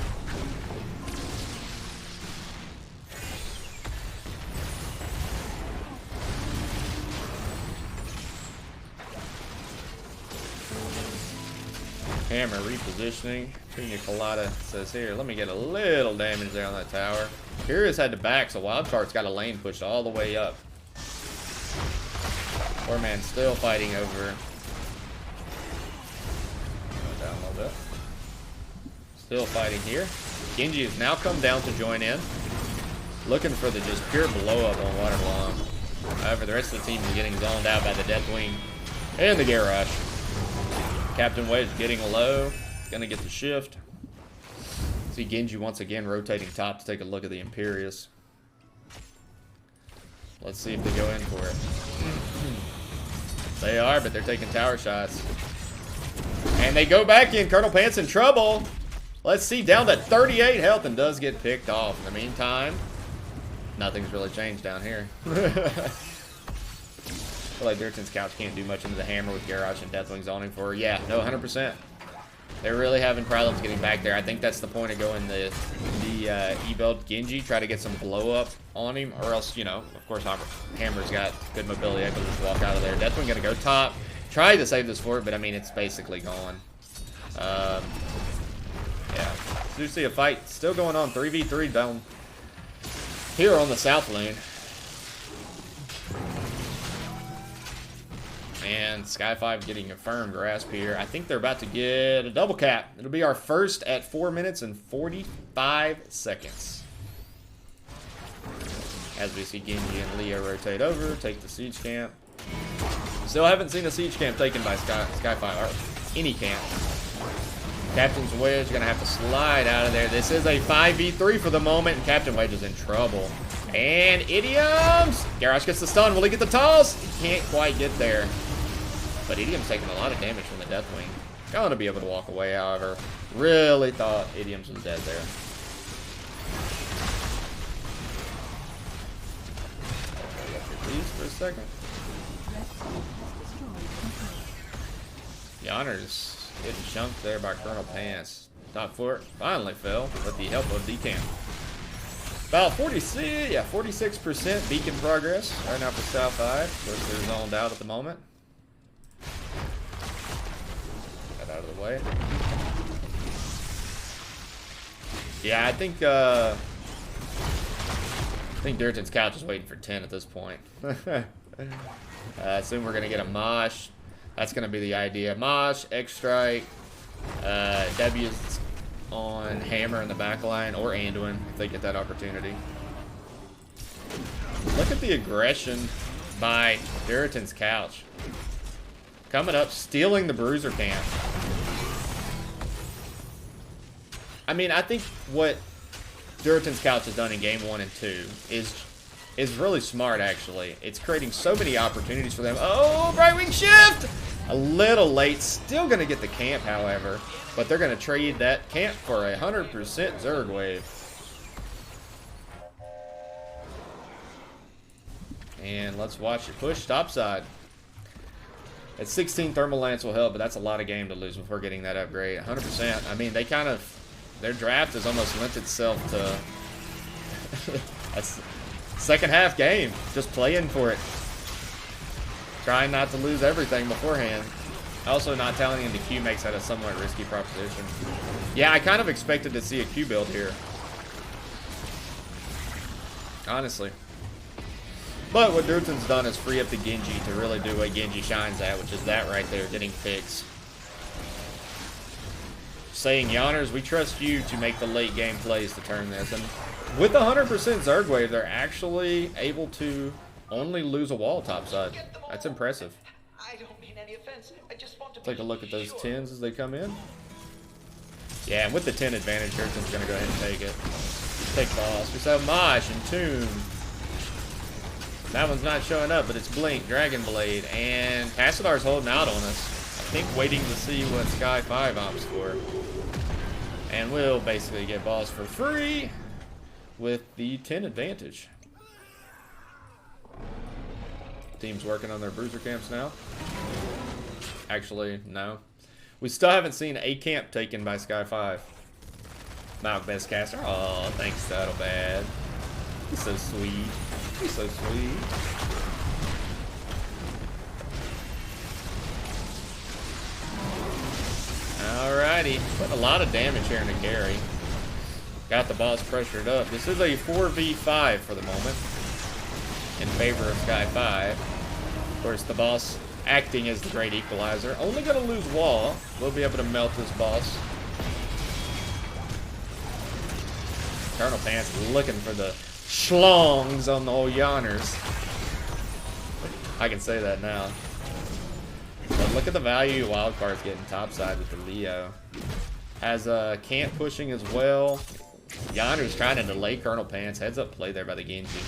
Speaker 5: Hammer repositioning. Pina Colada says here, let me get a little damage there on that tower. Curious had to back, so Wildcard's got a lane pushed all the way up. 4-man still fighting over. Go down a little bit. Still fighting here. Genji has now come down to join in. Looking for the just pure blow up on Waterlong. However, the rest of the team is getting zoned out by the Deathwing and the Garrosh. Captain Wedge getting low. Gonna get the shift. See Genji once again rotating top to take a look at the Imperius. Let's see if they go in for it. They are, but they're taking tower shots. And they go back in. Colonel Pants in trouble. Let's see, down to 38 health and does get picked off. In the meantime, nothing's really changed down here. I feel like Durotan's couch can't do much into the hammer with Garrosh and Deathwing zoning for her. Yeah, no, 100%. They're really having problems getting back there. I think that's the point of going the E-build Genji. Try to get some blow up on him, or else, you know, of course, Hammer's got good mobility. I can just walk out of there. Deathwing gonna go top. Try to save this fort, but I mean, it's basically gone. Yeah. So you see a fight still going on. 3v3 down here on the south lane. And Sky5 getting a firm grasp here. I think they're about to get a double cap. It'll be our first at 4 minutes and 45 seconds. As we see Genji and Leo rotate over, take the siege camp. Still haven't seen a siege camp taken by Sky5, or any camp. Captain's Wedge gonna have to slide out of there. This is a 5v3 for the moment, and Captain Wedge is in trouble. And Idioms! Garrosh gets the stun. Will he get the toss? He can't quite get there. But Idiom's taking a lot of damage from the Deathwing. Gonna be able to walk away, however. Really thought Idioms was dead there. For a second. Yonner's getting chunked there by Colonel Pants. Top 4 finally fell with the help of Decamp. About 46% beacon progress right now for Sky5. Of course, they're zoned out at the moment. Get out of the way. Yeah, I think Durotan's couch is waiting for 10 at this point. Soon we're gonna get a Mosh. That's gonna be the idea. Mosh, X-Strike, W's on Hammer in the back line, or Anduin if they get that opportunity. Look at the aggression by Durotan's couch. Coming up, stealing the Bruiser camp. I mean, I think what Durotan's couch has done in game 1 and 2 is really smart, actually. It's creating so many opportunities for them. Oh, Brightwing Shift! A little late. Still going to get the camp, however. But they're going to trade that camp for 100% Zerg Wave. And let's watch it push topside. At 16 Thermal Lance will help, but that's a lot of game to lose before getting that upgrade. 100%. I mean, they kind of... Their draft has almost lent itself to a second half game. Just playing for it. Trying not to lose everything beforehand. Also, not telling him the Q makes that a somewhat risky proposition. Yeah, I kind of expected to see a Q build here. Honestly. But what Durotan's done is free up the Genji to really do what Genji shines at, which is that right there, getting picks. Saying, Yonners, we trust you to make the late game plays to turn this. And with 100% Zerg Wave, they're actually able to only lose a wall topside. That's impressive.
Speaker 7: I don't mean any offense. I just want to
Speaker 5: take a look at those 10s as they come in. Yeah, and with the 10 advantage, Durotan's going to go ahead and take it. Take boss. We saw Mosh and Tomb. That one's not showing up, but it's Blink, Dragon Blade, and Cassidar's holding out on us. I think waiting to see what Sky5 opts for. And we'll basically get boss for free with the 10 advantage. Team's working on their bruiser camps now. Actually, no. We still haven't seen a camp taken by Sky5. Malk best caster. Oh, thanks, Saddlebad. He's so sweet. He's so sweet. Alrighty. Putting a lot of damage here in the carry. Got the boss pressured up. This is a 4v5 for the moment. In favor of Sky5. Of course, the boss acting as the great equalizer. Only going to lose wall. We'll be able to melt this boss. Colonel Pants looking for the schlongs on the old Yonners. I can say that now. But look at the value Wildcard's getting topside with the Leo. Has camp pushing as well. Yonner's trying to delay Colonel Pants. Heads up play there by the Genji.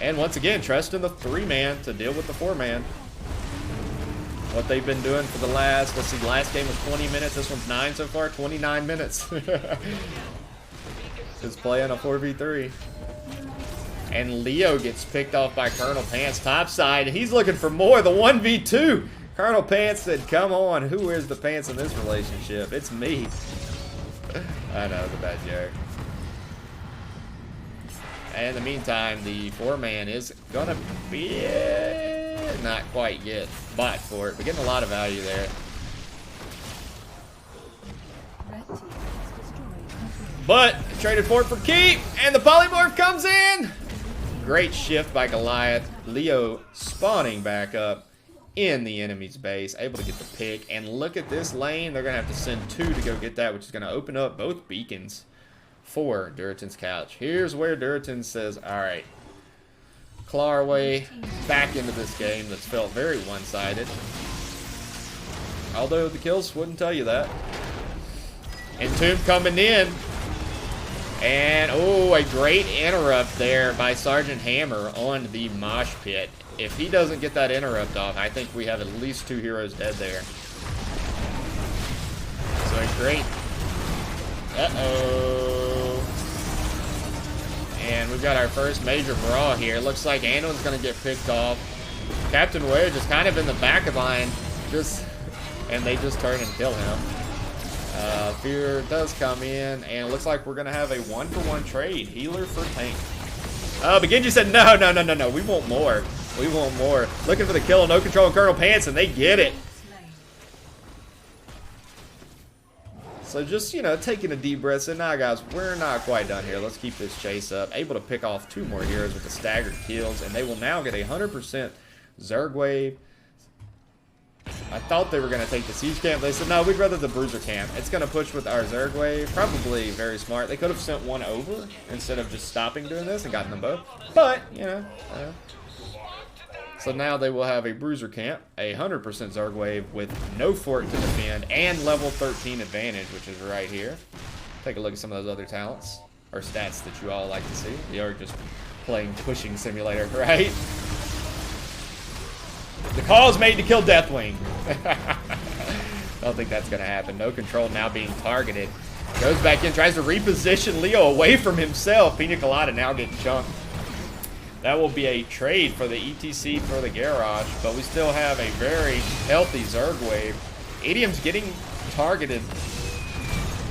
Speaker 5: And once again, trusting the 3-man to deal with the 4-man. What they've been doing for the last, let's see, the last game was 20 minutes. This one's 9 so far, 29 minutes. Just playing a 4v3. And Leo gets picked off by Colonel Pants topside. He's looking for more, the 1v2. Colonel Pants said, come on, who wears the pants in this relationship? It's me. I know, the bad joke. And in the meantime, the 4-man is gonna be not quite get bought for it, but getting a lot of value there. But traded for it for keep, and the polymorph comes in. Great shift by Goliath. Leo spawning back up in the enemy's base, able to get the pick. And look at this lane. They're gonna have to send 2 to go get that, which is gonna open up both beacons for Durotan's couch. Here's where Durotan says, all right, claw our way back into this game that's felt very one-sided. Although the kills wouldn't tell you that. Entomb coming in. And, oh, a great interrupt there by Sergeant Hammer on the mosh pit. If he doesn't get that interrupt off, I think we have at least 2 heroes dead there. So a great... Uh-oh. And we've got our first major brawl here. Looks like Anduin's going to get picked off. Captain Wedge is kind of in the back of line. And they just turn and kill him. Fear does come in, and it looks like we're going to have a 1-for-1 trade. Healer for tank. But Genji said, no. We want more. We want more. Looking for the kill. No control on Colonel Pants, and they get it. So just, you know, taking a deep breath. So now, guys, we're not quite done here. Let's keep this chase up. Able to pick off 2 more heroes with the staggered kills, and they will now get a 100% Zerg Wave. I thought they were going to take the siege camp. They said, no, we'd rather the bruiser camp. It's going to push with our Zerg Wave. Probably very smart. They could have sent one over instead of just stopping doing this and gotten them both. But, you know. So now they will have a bruiser camp, a 100% Zerg Wave with no fort to defend, and level 13 advantage, which is right here. Take a look at some of those other talents, or stats that you all like to see. You are just playing pushing simulator, right? The call is made to kill Deathwing. I don't think that's going to happen. No control now being targeted. Goes back in, tries to reposition Leo away from himself. Pina Colada now getting chunked. That will be a trade for the ETC for the garage, but we still have a very healthy Zerg Wave. Idiom's getting targeted.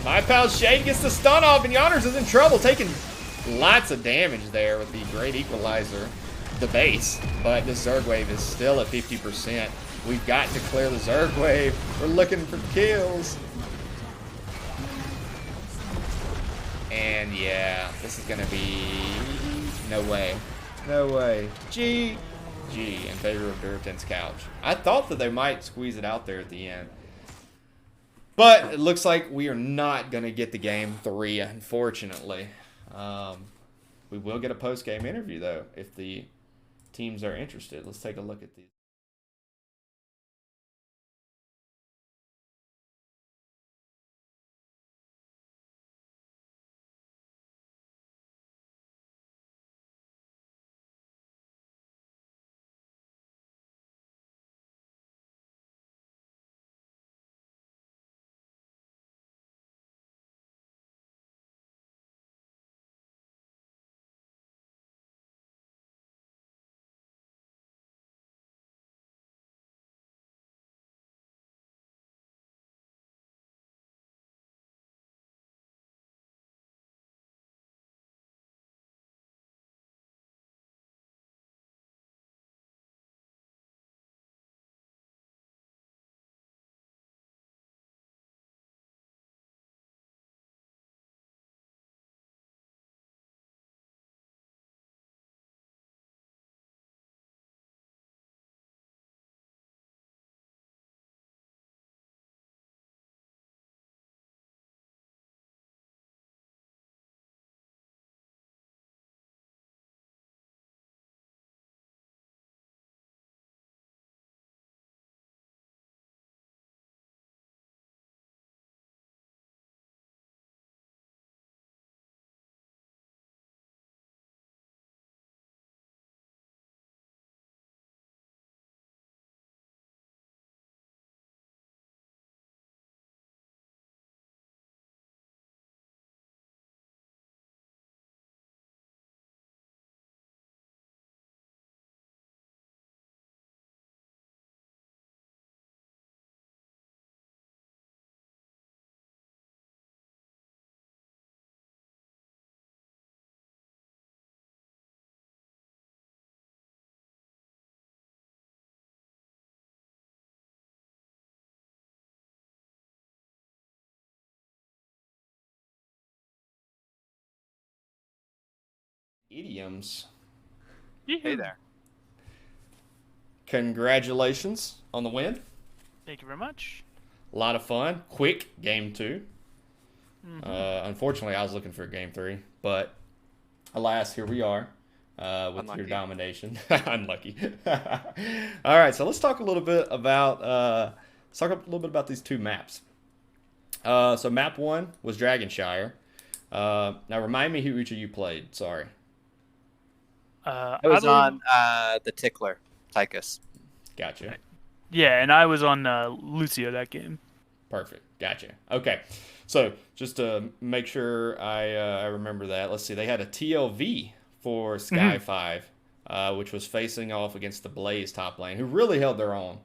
Speaker 5: My pal Shade gets the stun off, and Yonders is in trouble, taking lots of damage there with the Great Equalizer. The base, but the Zerg Wave is still at 50%. We've got to clear the Zerg Wave. We're looking for kills. And yeah, this is gonna be no way. No way. GG in favor of Durotan's couch. I thought that they might squeeze it out there at the end. But it looks like we are not gonna get the game 3, unfortunately. We will get a post-game interview though, if the teams are interested. Let's take a look at these. Idioms.
Speaker 8: Hey there.
Speaker 5: Congratulations on the win.
Speaker 8: Thank you very much.
Speaker 5: A lot of fun. Quick game 2. Unfortunately, I was looking for game 3, but alas, here we are. with your
Speaker 2: Unlucky.
Speaker 5: domination. Unlucky. All right, so let's talk a little bit about these two maps. So map 1 was Dragonshire. Now remind me who each of you played. Sorry.
Speaker 8: I
Speaker 9: I was
Speaker 8: believe-
Speaker 9: on the Tickler, Tychus.
Speaker 5: Gotcha.
Speaker 8: Yeah, and I was on Lucio that game.
Speaker 5: Perfect. Gotcha. Okay. So just to make sure I remember that, let's see. They had a TLV for Sky5, which was facing off against the Blaze top lane, who really held their own.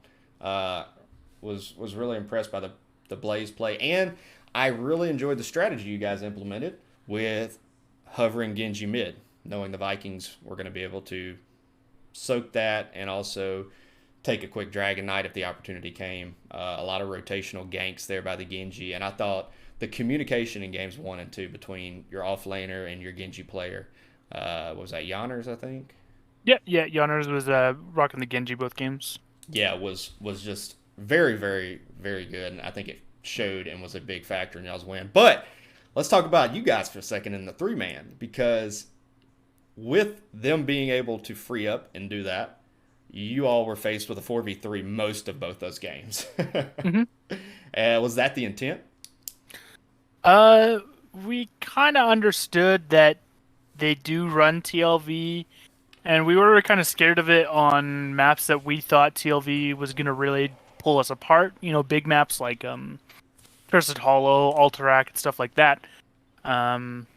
Speaker 5: Was really impressed by the Blaze play, and I really enjoyed the strategy you guys implemented with hovering Genji mid, knowing the Vikings were going to be able to soak that and also take a quick Dragon Knight if the opportunity came. A lot of rotational ganks there by the Genji, and I thought the communication in games 1 and 2 between your offlaner and your Genji player, was that Yanners, I think?
Speaker 8: Yeah, Yanners was rocking the Genji both games.
Speaker 5: Yeah, was just very, very, very good, and I think it showed and was a big factor in y'all's win. But let's talk about you guys for a second in the 3-man, because with them being able to free up and do that, you all were faced with a 4v3 most of both those games. Was that the intent?
Speaker 8: We kind of understood that they do run TLV, and we were kind of scared of it on maps that we thought TLV was going to really pull us apart. You know, big maps like Cursed Hollow, Alterac, and stuff like that. And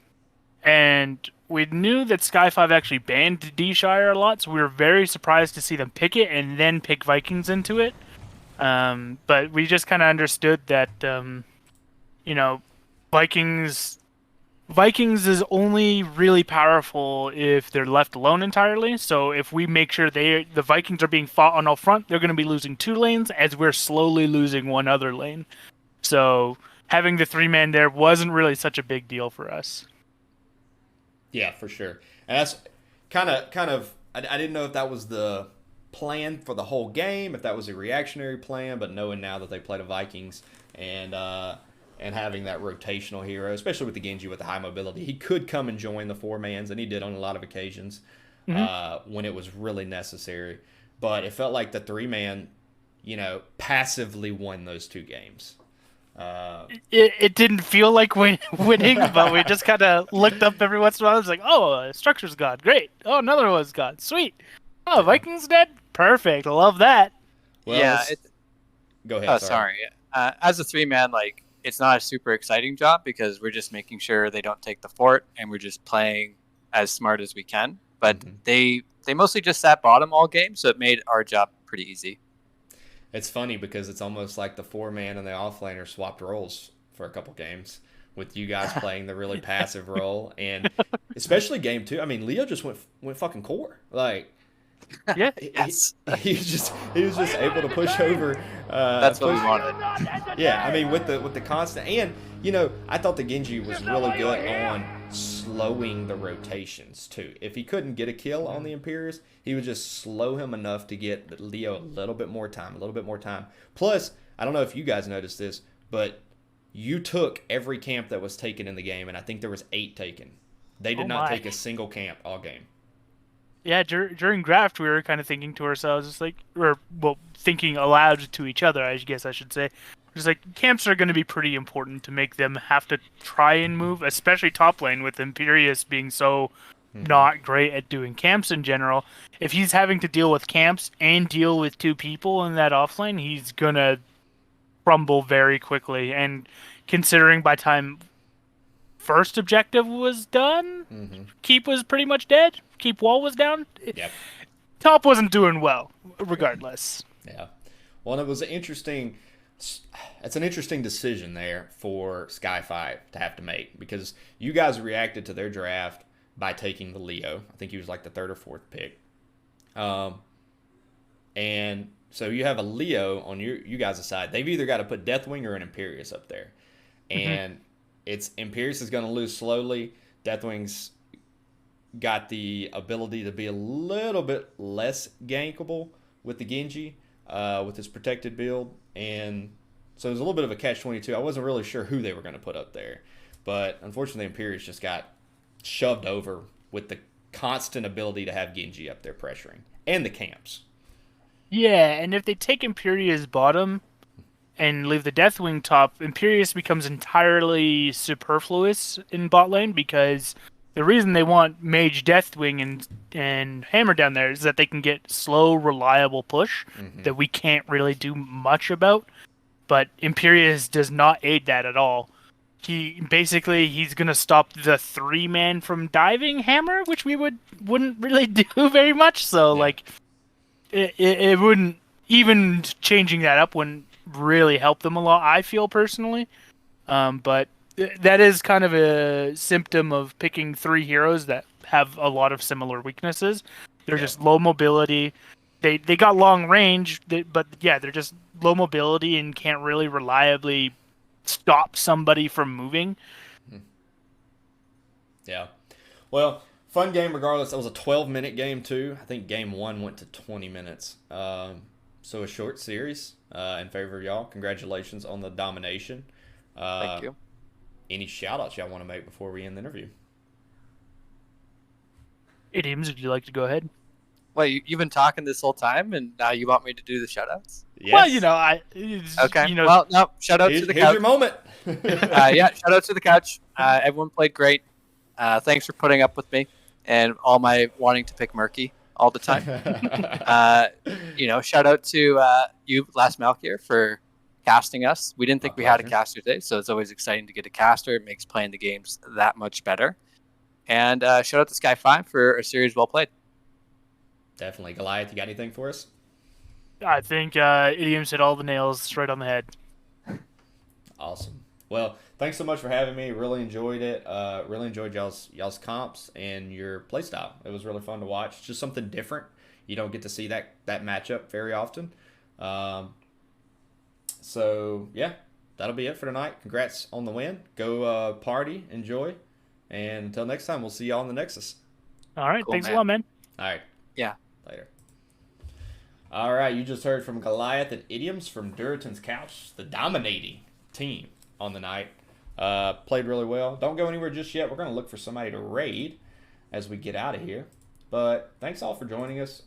Speaker 8: we knew that Sky5 actually banned D-Shire a lot, so we were very surprised to see them pick it and then pick Vikings into it. But we just kind of understood that, you know, Vikings is only really powerful if they're left alone entirely. So if we make sure the Vikings are being fought on all front, they're going to be losing 2 lanes as we're slowly losing 1 other lane. So having the 3-man there wasn't really such a big deal for us.
Speaker 5: Yeah, for sure. And that's kind of I didn't know if that was the plan for the whole game, if that was a reactionary plan, but knowing now that they play the Vikings and having that rotational hero, especially with the Genji with the high mobility, he could come and join the 4-mans, and he did on a lot of occasions when it was really necessary. But it felt like the 3-man, you know, passively won those 2 games.
Speaker 8: It didn't feel like winning, but we just kind of looked up every once in a while. It was like, oh, Structure's gone. Great. Oh, another one's gone. Sweet. Oh, Vikings dead? Perfect. I love that.
Speaker 5: Well,
Speaker 9: Yeah.
Speaker 5: go ahead.
Speaker 9: Oh, sorry. As a 3-man, like, it's not a super exciting job because we're just making sure they don't take the fort, and we're just playing as smart as we can. But they mostly just sat bottom all game, so it made our job pretty easy.
Speaker 5: It's funny because it's almost like the 4-man and the offlaner swapped roles for a couple games, with you guys playing the really passive role, and especially game 2. I mean, Leo just went fucking core. Like,
Speaker 8: Yeah.
Speaker 9: Yes.
Speaker 5: he was just able to push over.
Speaker 9: That's what we wanted.
Speaker 5: Yeah, I mean, with the constant, and you know, I thought the Genji was really good on slowing the rotations too. If he couldn't get a kill on the Imperius, he would just slow him enough to get Leo a little bit more time. Plus, I don't know if you guys noticed this, but you took every camp that was taken in the game, and I think there was 8 taken. They did not take a single camp all game.
Speaker 8: Yeah, during draft, we were kind of thinking to ourselves, it's like, thinking aloud to each other, I guess I should say. Just like, camps are going to be pretty important to make them have to try and move, especially top lane with Imperius being so not great at doing camps in general. If he's having to deal with camps and deal with 2 people in that offlane, he's going to crumble very quickly. And considering by time first objective was done, Keep was pretty much dead. Keep wall was down.
Speaker 5: Yep.
Speaker 8: Top wasn't doing well, regardless.
Speaker 5: Yeah. Well, it was interesting. It's an interesting decision there for Sky5 to have to make, because you guys reacted to their draft by taking the Leo. I think he was like the 3rd or 4th pick. And so you have a Leo on you guys' side. They've either got to put Deathwing or an Imperius up there. And it's Imperius is going to lose slowly. Deathwing's got the ability to be a little bit less gankable with the Genji, with his protected build, and so it was a little bit of a catch-22. I wasn't really sure who they were going to put up there, but unfortunately Imperius just got shoved over with constant ability to have Genji up there pressuring. And the camps.
Speaker 8: Yeah, and if they take Imperia's bottom and leave the Deathwing top, Imperius becomes entirely superfluous in bot lane, because the reason they want Mage Deathwing and Hammer down there is that they can get slow, reliable push that we can't really do much about. But Imperius does not aid that at all. He's gonna stop the 3-man from diving Hammer, which we wouldn't really do very much. So like, it wouldn't, even changing that up wouldn't really help them a lot, I feel personally. But that is kind of a symptom of picking 3 heroes that have a lot of similar weaknesses. They're just low mobility. They got long range, but yeah, they're just low mobility and can't really reliably stop somebody from moving.
Speaker 5: Yeah. Well, fun game regardless. That was a 12-minute game too. I think game 1 went to 20 minutes. So a short series in favor of y'all. Congratulations on the domination.
Speaker 9: Thank you.
Speaker 5: Any shout-outs y'all want to make before we end the interview?
Speaker 8: Idioms, would you like to go ahead?
Speaker 9: Well, you've been talking this whole time, and now you want me to do the shoutouts?
Speaker 5: Yes.
Speaker 8: Well,
Speaker 9: Okay.
Speaker 8: You know,
Speaker 9: Well, no, shout out to the
Speaker 5: Here's
Speaker 9: couch.
Speaker 5: your moment.
Speaker 9: Yeah, shout out to the couch. Everyone played great. Thanks for putting up with me and all my wanting to pick Murky all the time. Shout out to you, Last Malkier, for casting us. We didn't think we had a caster today, so it's always exciting to get a caster. It makes playing the games that much better. And shout out to Sky5 for a series well played.
Speaker 5: Definitely. Goliath, you got anything for us?
Speaker 8: I think Idioms hit all the nails right on the head.
Speaker 5: Awesome. Well, thanks so much for having me. Really enjoyed it. Really enjoyed y'all's comps and your playstyle. It was really fun to watch. Just something different. You don't get to see that matchup very often. So yeah, that'll be it for tonight. Congrats on the win. Go party, enjoy, and until next time, we'll see y'all on the Nexus.
Speaker 8: All right,
Speaker 9: Cool,
Speaker 8: thanks
Speaker 9: man.
Speaker 8: a lot, man.
Speaker 5: All right.
Speaker 9: Yeah.
Speaker 5: Later. All right, you just heard from Goliath and Idioms from Durotan's Couch, the dominating team on the night. Played really well. Don't go anywhere just yet. We're going to look for somebody to raid as we get out of here. But thanks all for joining us.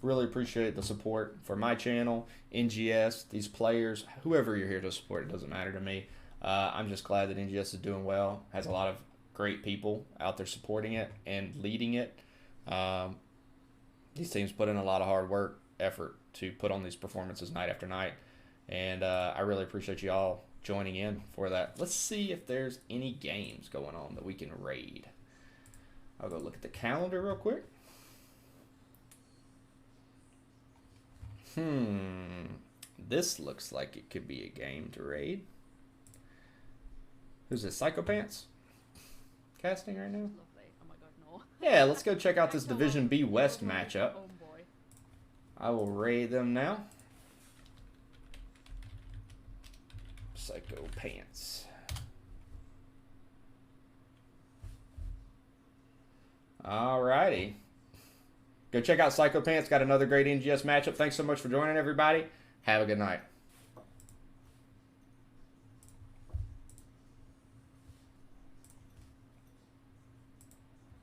Speaker 5: Really appreciate the support for my channel, NGS, these players, whoever you're here to support. It doesn't matter to me. I'm just glad that NGS is doing well. Has a lot of great people out there supporting it and leading it. These teams put in a lot of hard work, effort to put on these performances night after night. And I really appreciate you all joining in for that. Let's see if there's any games going on that we can raid. I'll go look at the calendar real quick. This looks like it could be a game to raid. Who's this? Psychopants? Casting right now?
Speaker 1: Oh my god, no.
Speaker 5: Yeah, let's go check out this Division B West matchup.
Speaker 1: Oh boy.
Speaker 5: I will raid them now. Psycho Pants. Alrighty. Go check out Psycho Pants. Got another great NGS matchup. Thanks so much for joining, everybody. Have a good night.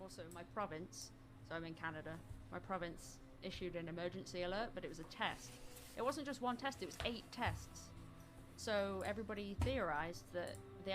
Speaker 1: Also, my province, so I'm in Canada, my province issued an emergency alert, but it was a test. It wasn't just one test, it was 8 tests. So everybody theorized that the